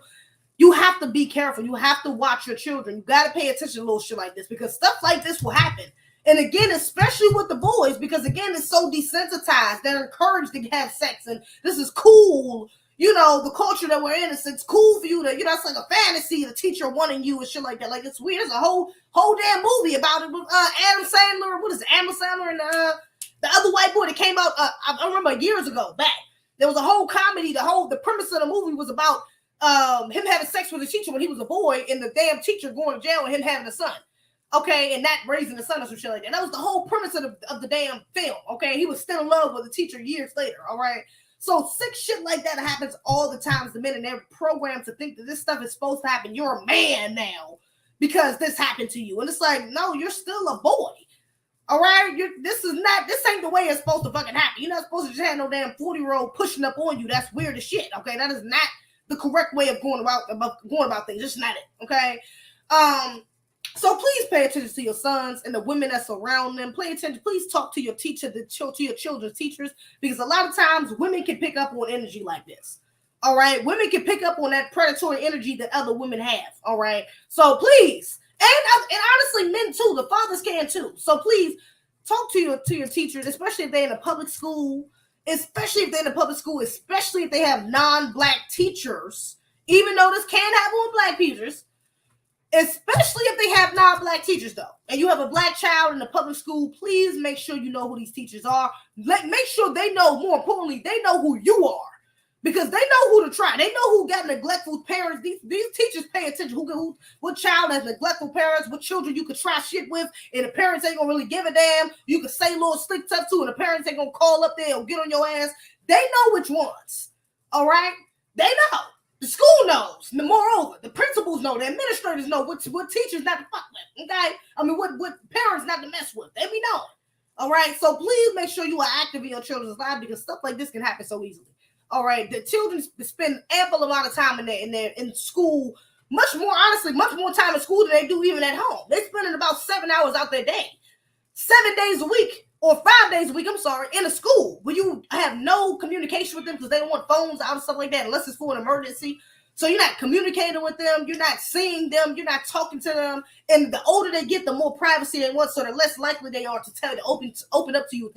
You have to be careful. You have to watch your children. You got to pay attention to little shit like this, because stuff like this will happen. And again, especially with the boys, because again, it's so desensitized. They're encouraged to have sex, and this is cool. You know, the culture that we're in, it's cool for you to, it's like a fantasy, the teacher wanting you and shit like that. Like, it's weird. There's a whole damn movie about it with Adam Sandler. What is it? Adam Sandler and the other white boy that came out, I remember years ago back. There was a whole comedy. The premise of the movie was about him having sex with a teacher when he was a boy, and the damn teacher going to jail and him having a son. Okay, and not raising a son or some shit like that. That was the whole premise of the damn film. Okay, he was still in love with a teacher years later. All right, so sick shit like that happens all the time. The men and they're programmed to think that this stuff is supposed to happen. You're a man now because this happened to you, and it's like, no, you're still a boy. All right, this ain't the way it's supposed to fucking happen. You're not supposed to just have no damn 40-year-old pushing up on you. That's weird as shit. Okay, that is not the correct way of going about things. It's not it. Okay. So please pay attention to your sons and the women that surround them. Pay attention. Please talk to your teacher, to your children's teachers, because a lot of times women can pick up on energy like this. All right. Women can pick up on that predatory energy that other women have. All right. So please, and honestly, men too, the fathers can too. So please talk to your teachers, especially if they're in a public school. Especially if they're in a public school, especially if they have non-black teachers, even though this can happen with black teachers, especially if they have non-black teachers though, and you have a black child in a public school, please make sure you know who these teachers are. Make sure they know, more importantly, they know who you are, because they know who to try. They know who got neglectful parents. These teachers pay attention. What child has neglectful parents? What children you could try shit with, and the parents ain't gonna really give a damn. You could say little slick stuff to, and the parents ain't gonna call up there or get on your ass. They know which ones. All right, they know. The school knows. Moreover, the principals know. The administrators know what teachers not to fuck with. Okay, I mean what parents not to mess with. They be knowing. All right, so please make sure you are active in your children's lives, because stuff like this can happen so easily. All right, the children spend ample amount of time in school much more time in school than they do even at home. They're spending about 7 hours out their day, 7 days a week, or 5 days a week, in a school where you have no communication with them because they don't want phones out and stuff like that unless it's for an emergency. So you're not communicating with them, you're not seeing them, you're not talking to them. And the older they get, the more privacy they want, so the less likely they are to tell you to open up to you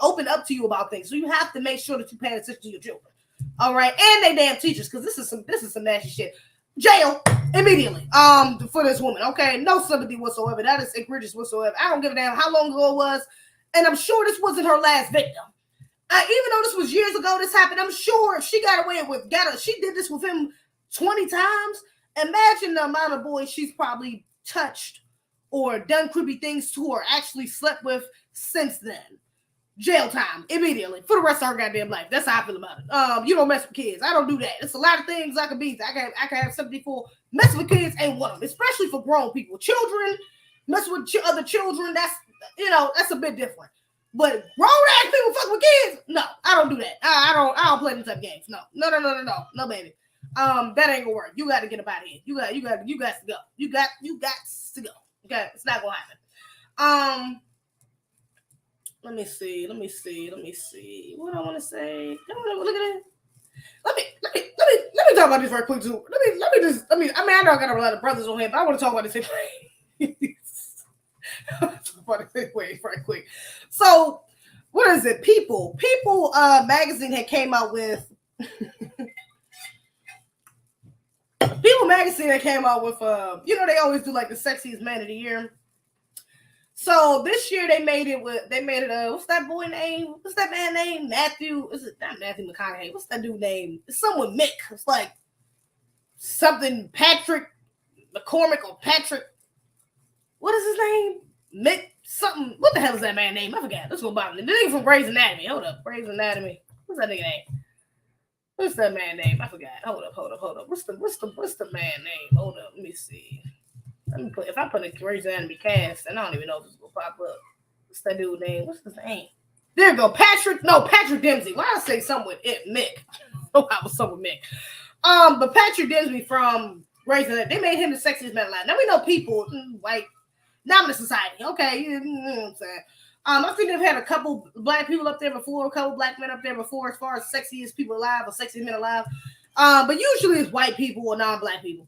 open up to you about things. So you have to make sure that you pay attention to your children. All right, and they damn teachers, because this is some nasty shit. Jail immediately. For this woman. Okay, no sympathy whatsoever. That is egregious whatsoever. I don't give a damn how long ago it was, and I'm sure this wasn't her last victim. Even though this was years ago, this happened, I'm sure she got away with she did this with him 20 times. Imagine the amount of boys she's probably touched or done creepy things to or actually slept with since then. Jail time immediately for the rest of her goddamn life. That's how I feel about it. You don't mess with kids. I don't do that. It's a lot of things I can be. I can have sympathy for. Messing with kids ain't one of them, especially for grown people. Children, messing with other children, that's a bit different. But grown ass people fuck with kids? No, I don't do that. I don't play them type of games. No, baby. That ain't gonna work. You got to get up out of here. You got to go. You got to go. Okay, it's not gonna happen. Let me see. What I want to say. Look at it. Let me talk about this very quick too. I know I got a lot of brothers on here, but I want to talk about this very quick. So, what is it? People magazine had came out with People magazine that came out with they always do like the sexiest man of the year. So this year they made it what's that boy name? What's that man name? Matthew. Is it not Matthew McConaughey? What's that dude name? It's someone Mick. It's like something Patrick McCormick or Patrick. What is his name? Mick something. What the hell is that man name? I forgot. Let's go bottom. The nigga from Grey's Anatomy. Hold up. Grey's Anatomy. What's that nigga name? What's that man name? I forgot. Hold up. What's the man name? Hold up. Let me see. If I put a Grey's Anatomy cast, and I don't even know if it's gonna pop up. What's that dude's name? What's his name? There you go. Patrick Dempsey. Why I say something with it? Mick. Oh, I was something with Mick. But Patrick Dempsey from Grey's Anatomy, they made him the sexiest man alive. Now we know people, white, dominant society. Okay, you know what I'm saying. I think they've had a couple black people up there before, a couple black men up there before, as far as sexiest people alive or sexiest men alive. But usually it's white people or non-black people.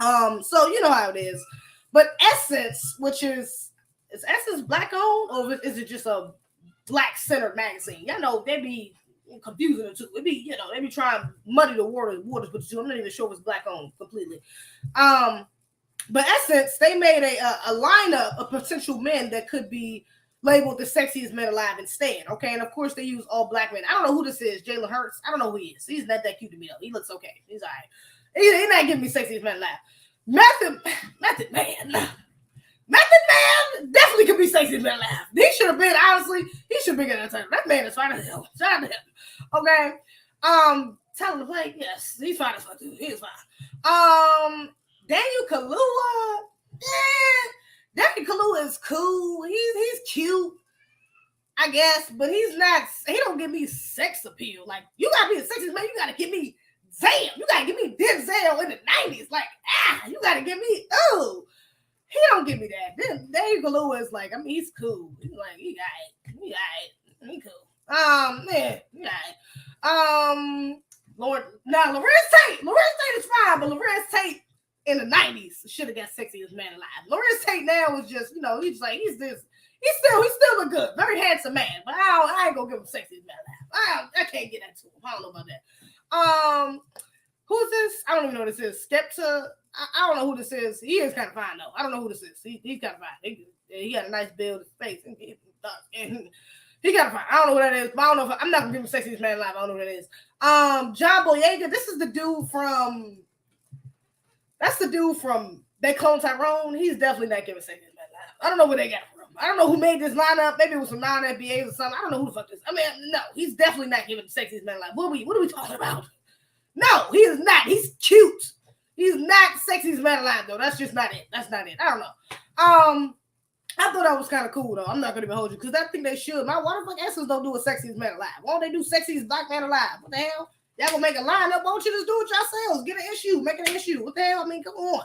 So you know how it is. But Essence, which is Essence black owned, or is it just a black centered magazine? Y'all know they be confusing it too. It be, they be trying to muddy the waters with you. I'm not even sure if it's black owned completely. But Essence, they made a lineup of potential men that could be labeled the sexiest men alive instead. Okay, and of course they use all black men. I don't know who this is. Jalen Hurts. I don't know who he is. He's not that cute to me though. He looks okay. He's all right. He's not giving me sexiest man alive. Method Man definitely could be sexiest man alive. He should have been, honestly, he should be getting a title. That man is fine as hell. Shout out to him. Okay. Tell him to play. Yes, he's fine as fuck too. He is fine. Daniel Kaluuya. Yeah. Daniel Kaluuya is cool. He's cute, I guess, but he don't give me sex appeal. Like, you gotta be a sexiest man, you gotta give me Zam. You gotta give me Denzel in the 90s. Like, you gotta give me, he don't give me that. Then Daniel Kaluuya is like, he's cool. He's like, he cool. Man, he Lord, now Lorenz Tate is fine, but Lorenz Tate in the 90s should have got sexiest man alive. Lorenz Tate now is just, he's still a good, very handsome man, but I ain't gonna give him sexiest man alive. I can't get that to him. I don't know about that. Who's this? I don't even know who this is. Skepta. I don't know who this is. He is kind of fine though. I don't know who this is. He's kind of fine. He got a nice build, his face, and he got a fine. I don't know who that is. But I don't know I'm not gonna give him sexiest man alive. I don't know who that is. John Boyega. This is the dude from. That's the dude from They Clone Tyrone. He's definitely not giving sexiest man alive. I don't know where they got it from. I don't know who made this lineup. Maybe it was some non-FBAs or something. I don't know who the fuck this. No, he's definitely not giving the sexiest man alive. What are we talking about? No, he is not. He's cute. He's not sexiest man alive though. That's just not it. That's not it. I don't know. I thought that was kind of cool though. I'm not gonna even hold you because I think they should. Why the fuck Essence don't do a sexiest man alive? Why don't they do sexiest black man alive? What the hell? Y'all gonna make a lineup? Why don't you just do it yourselves? Get an issue, make an issue. What the hell? I mean, come on.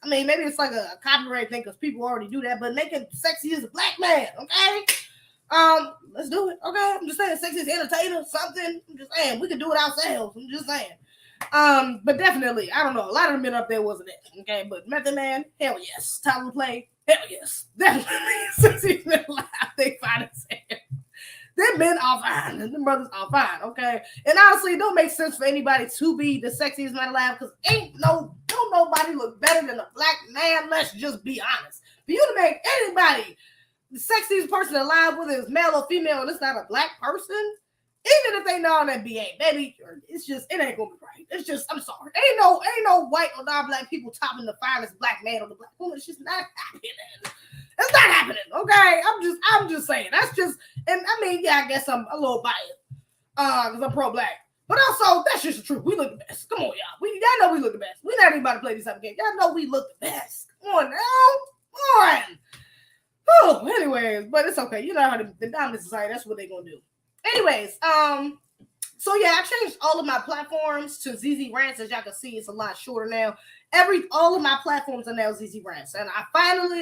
I mean, maybe it's like a copyright thing because people already do that, but make it sexy as a black man, okay? Let's do it, okay? I'm just saying, sexy as entertainer, something. I'm just saying, we can do it ourselves. I'm just saying. But definitely, I don't know. A lot of the men up there wasn't it, okay? But Method Man, hell yes. Tyler Play, hell yes. Definitely, sexy men alive, they fine as hell. Them men are fine. Them brothers are fine, okay? And honestly, it don't make sense for anybody to be the sexiest man alive because don't nobody look better than a black man. Let's just be honest. For you to make anybody the sexiest person alive, whether it's male or female, and it's not a black person, even if they know that BA, baby, it's just, it ain't gonna be right. It's just, I'm sorry. Ain't no white or non-black people topping the finest black man or the black woman. It's just not happening. It's not happening, okay? I'm just saying. That's just, and I mean, yeah, I guess I'm a little biased, because I'm pro-black. But also, that's just the truth. We look the best. Come on, y'all. Y'all know we look the best. We're not even about to play this type of game. Y'all know we look the best. Come on now. Come on. Oh, anyways, but it's okay. You know how the dominant society, that's what they're gonna do. Anyways, so yeah, I changed all of my platforms to Zeze Rants. As y'all can see, it's a lot shorter now. All of my platforms are now Zeze Rants, and I finally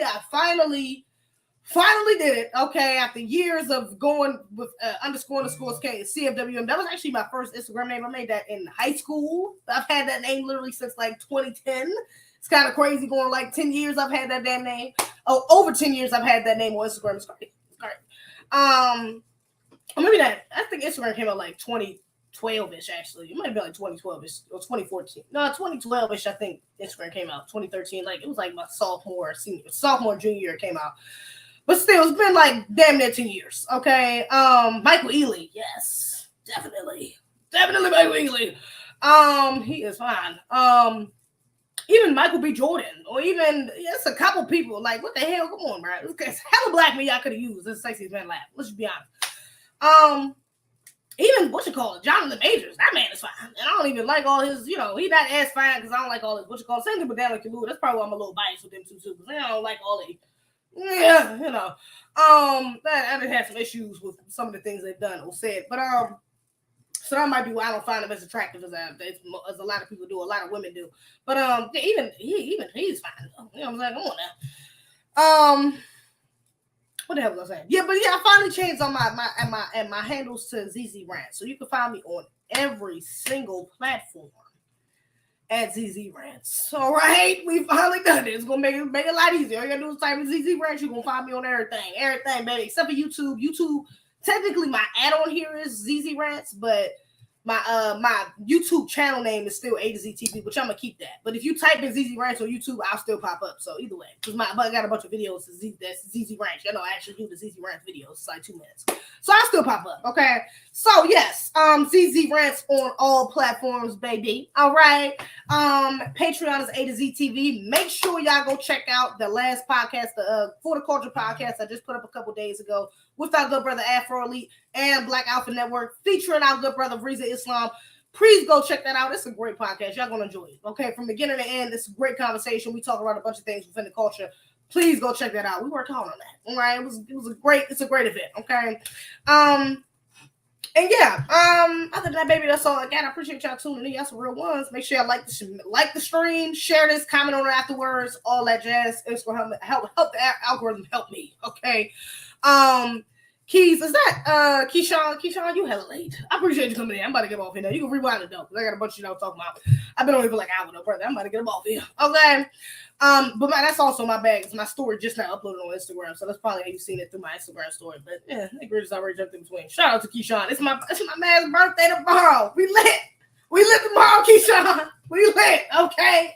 did it. Okay, after years of going with __CFWM. That was actually my first Instagram name. I made that in high school. I've had that name literally since like 2010. It's kind of crazy going like 10 years. I've had that damn name. Oh, over 10 years I've had that name on Instagram. It's great. Maybe that. I think Instagram came out like 2012-ish, actually. It might have been like 2012-ish or 2014. No, 2012-ish, I think Instagram came out. 2013, like it was like my sophomore, junior year it came out. But still, it's been like damn near 10 years. Okay. Michael Ealy, yes, definitely Michael Ealy. He is fine. Even Michael B. Jordan, or even it's a couple people. Like, what the hell? Come on, bro. It's hella black men y'all could have used as sexiest man laugh. Let's just be honest. Even Jonathan Majors, that man is fine. And I don't even like all his, he's not as fine because I don't like all his same thing with Dan Kalu. That's probably why I'm a little biased with them too, because I don't like all the I done had some issues with some of the things they've done or said. But so that might be why I don't find him as attractive as a lot of people do, a lot of women do. But even he's fine. You know what I'm saying? Come on now. What the hell was I saying? Yeah, but yeah, I finally changed on my handles to Zeze Rants. So you can find me on every single platform at Zeze Rants. All right, we finally done it. It's gonna make it a lot easier. All you gotta do is type in Zeze Rants. You're gonna find me on everything, baby, except for YouTube. YouTube, technically, my add-on here is Zeze Rants, but my YouTube channel name is still A to Z TV, which I'm gonna keep that. But if you type in Zeze Rants on YouTube, I'll still pop up. So either way, because I got a bunch of videos that's Zeze Rants. I actually do the Zeze Rants videos. It's like 2 minutes, so I'll still pop up. Okay, so yes, Zeze Rants on all platforms, baby. All right, Patreon is A to Z TV. Make sure y'all go check out the last podcast, the For the Culture podcast I just put up a couple days ago with our good brother Afro Elite and Black Alpha Network, featuring our good brother Riza Islam. Please go check that out. It's a great podcast. Y'all gonna enjoy it. Okay, from beginning to end, it's a great conversation. We talk about a bunch of things within the culture. Please go check that out. We worked hard on that. All right, it's a great event. Okay, and yeah, other than that, baby, that's all I got. I appreciate y'all tuning in. Y'all some real ones. Make sure y'all like the stream, share this, comment on it afterwards, all that jazz. It's gonna help the algorithm help me. Okay. Keys, is that Keyshawn, you hella late. I appreciate you coming in. I'm about to get off here now. You can rewind it though, because I got a bunch of shit I was talking about. I've been on here for like an hour though, brother. I'm about to get them off here. Okay. But that's also my bag. It's my story just now uploaded on Instagram. So that's probably how you've seen it through my Instagram story. But yeah, I think we're just already jumped in between. Shout out to Keyshawn. It's my man's birthday tomorrow. We lit tomorrow, Keyshawn. We lit. Okay,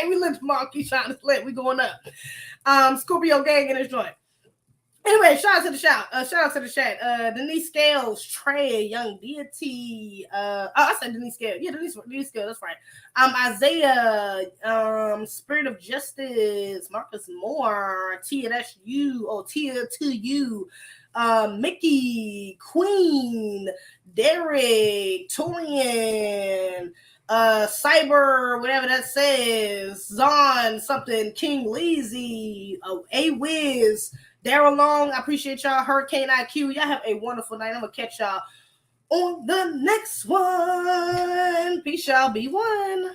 we lit tomorrow, Keyshawn. It's lit. We going up. Scorpio gang in his joint. Anyway, shout out to the chat. Denise Scales, Trey, Young Deity. I said Denise Scales. Yeah, Denise Scales, that's right. Isaiah, Spirit of Justice, Marcus Moore, Tia, that's you. Oh, Tia to you. Mickey, Queen, Derek, Torian, Cyber, whatever that says, Zon, something, King Lazy, A-Wiz, Daryl Long, I appreciate y'all. Hurricane IQ, y'all have a wonderful night. I'm gonna catch y'all on the next one. we shall be one.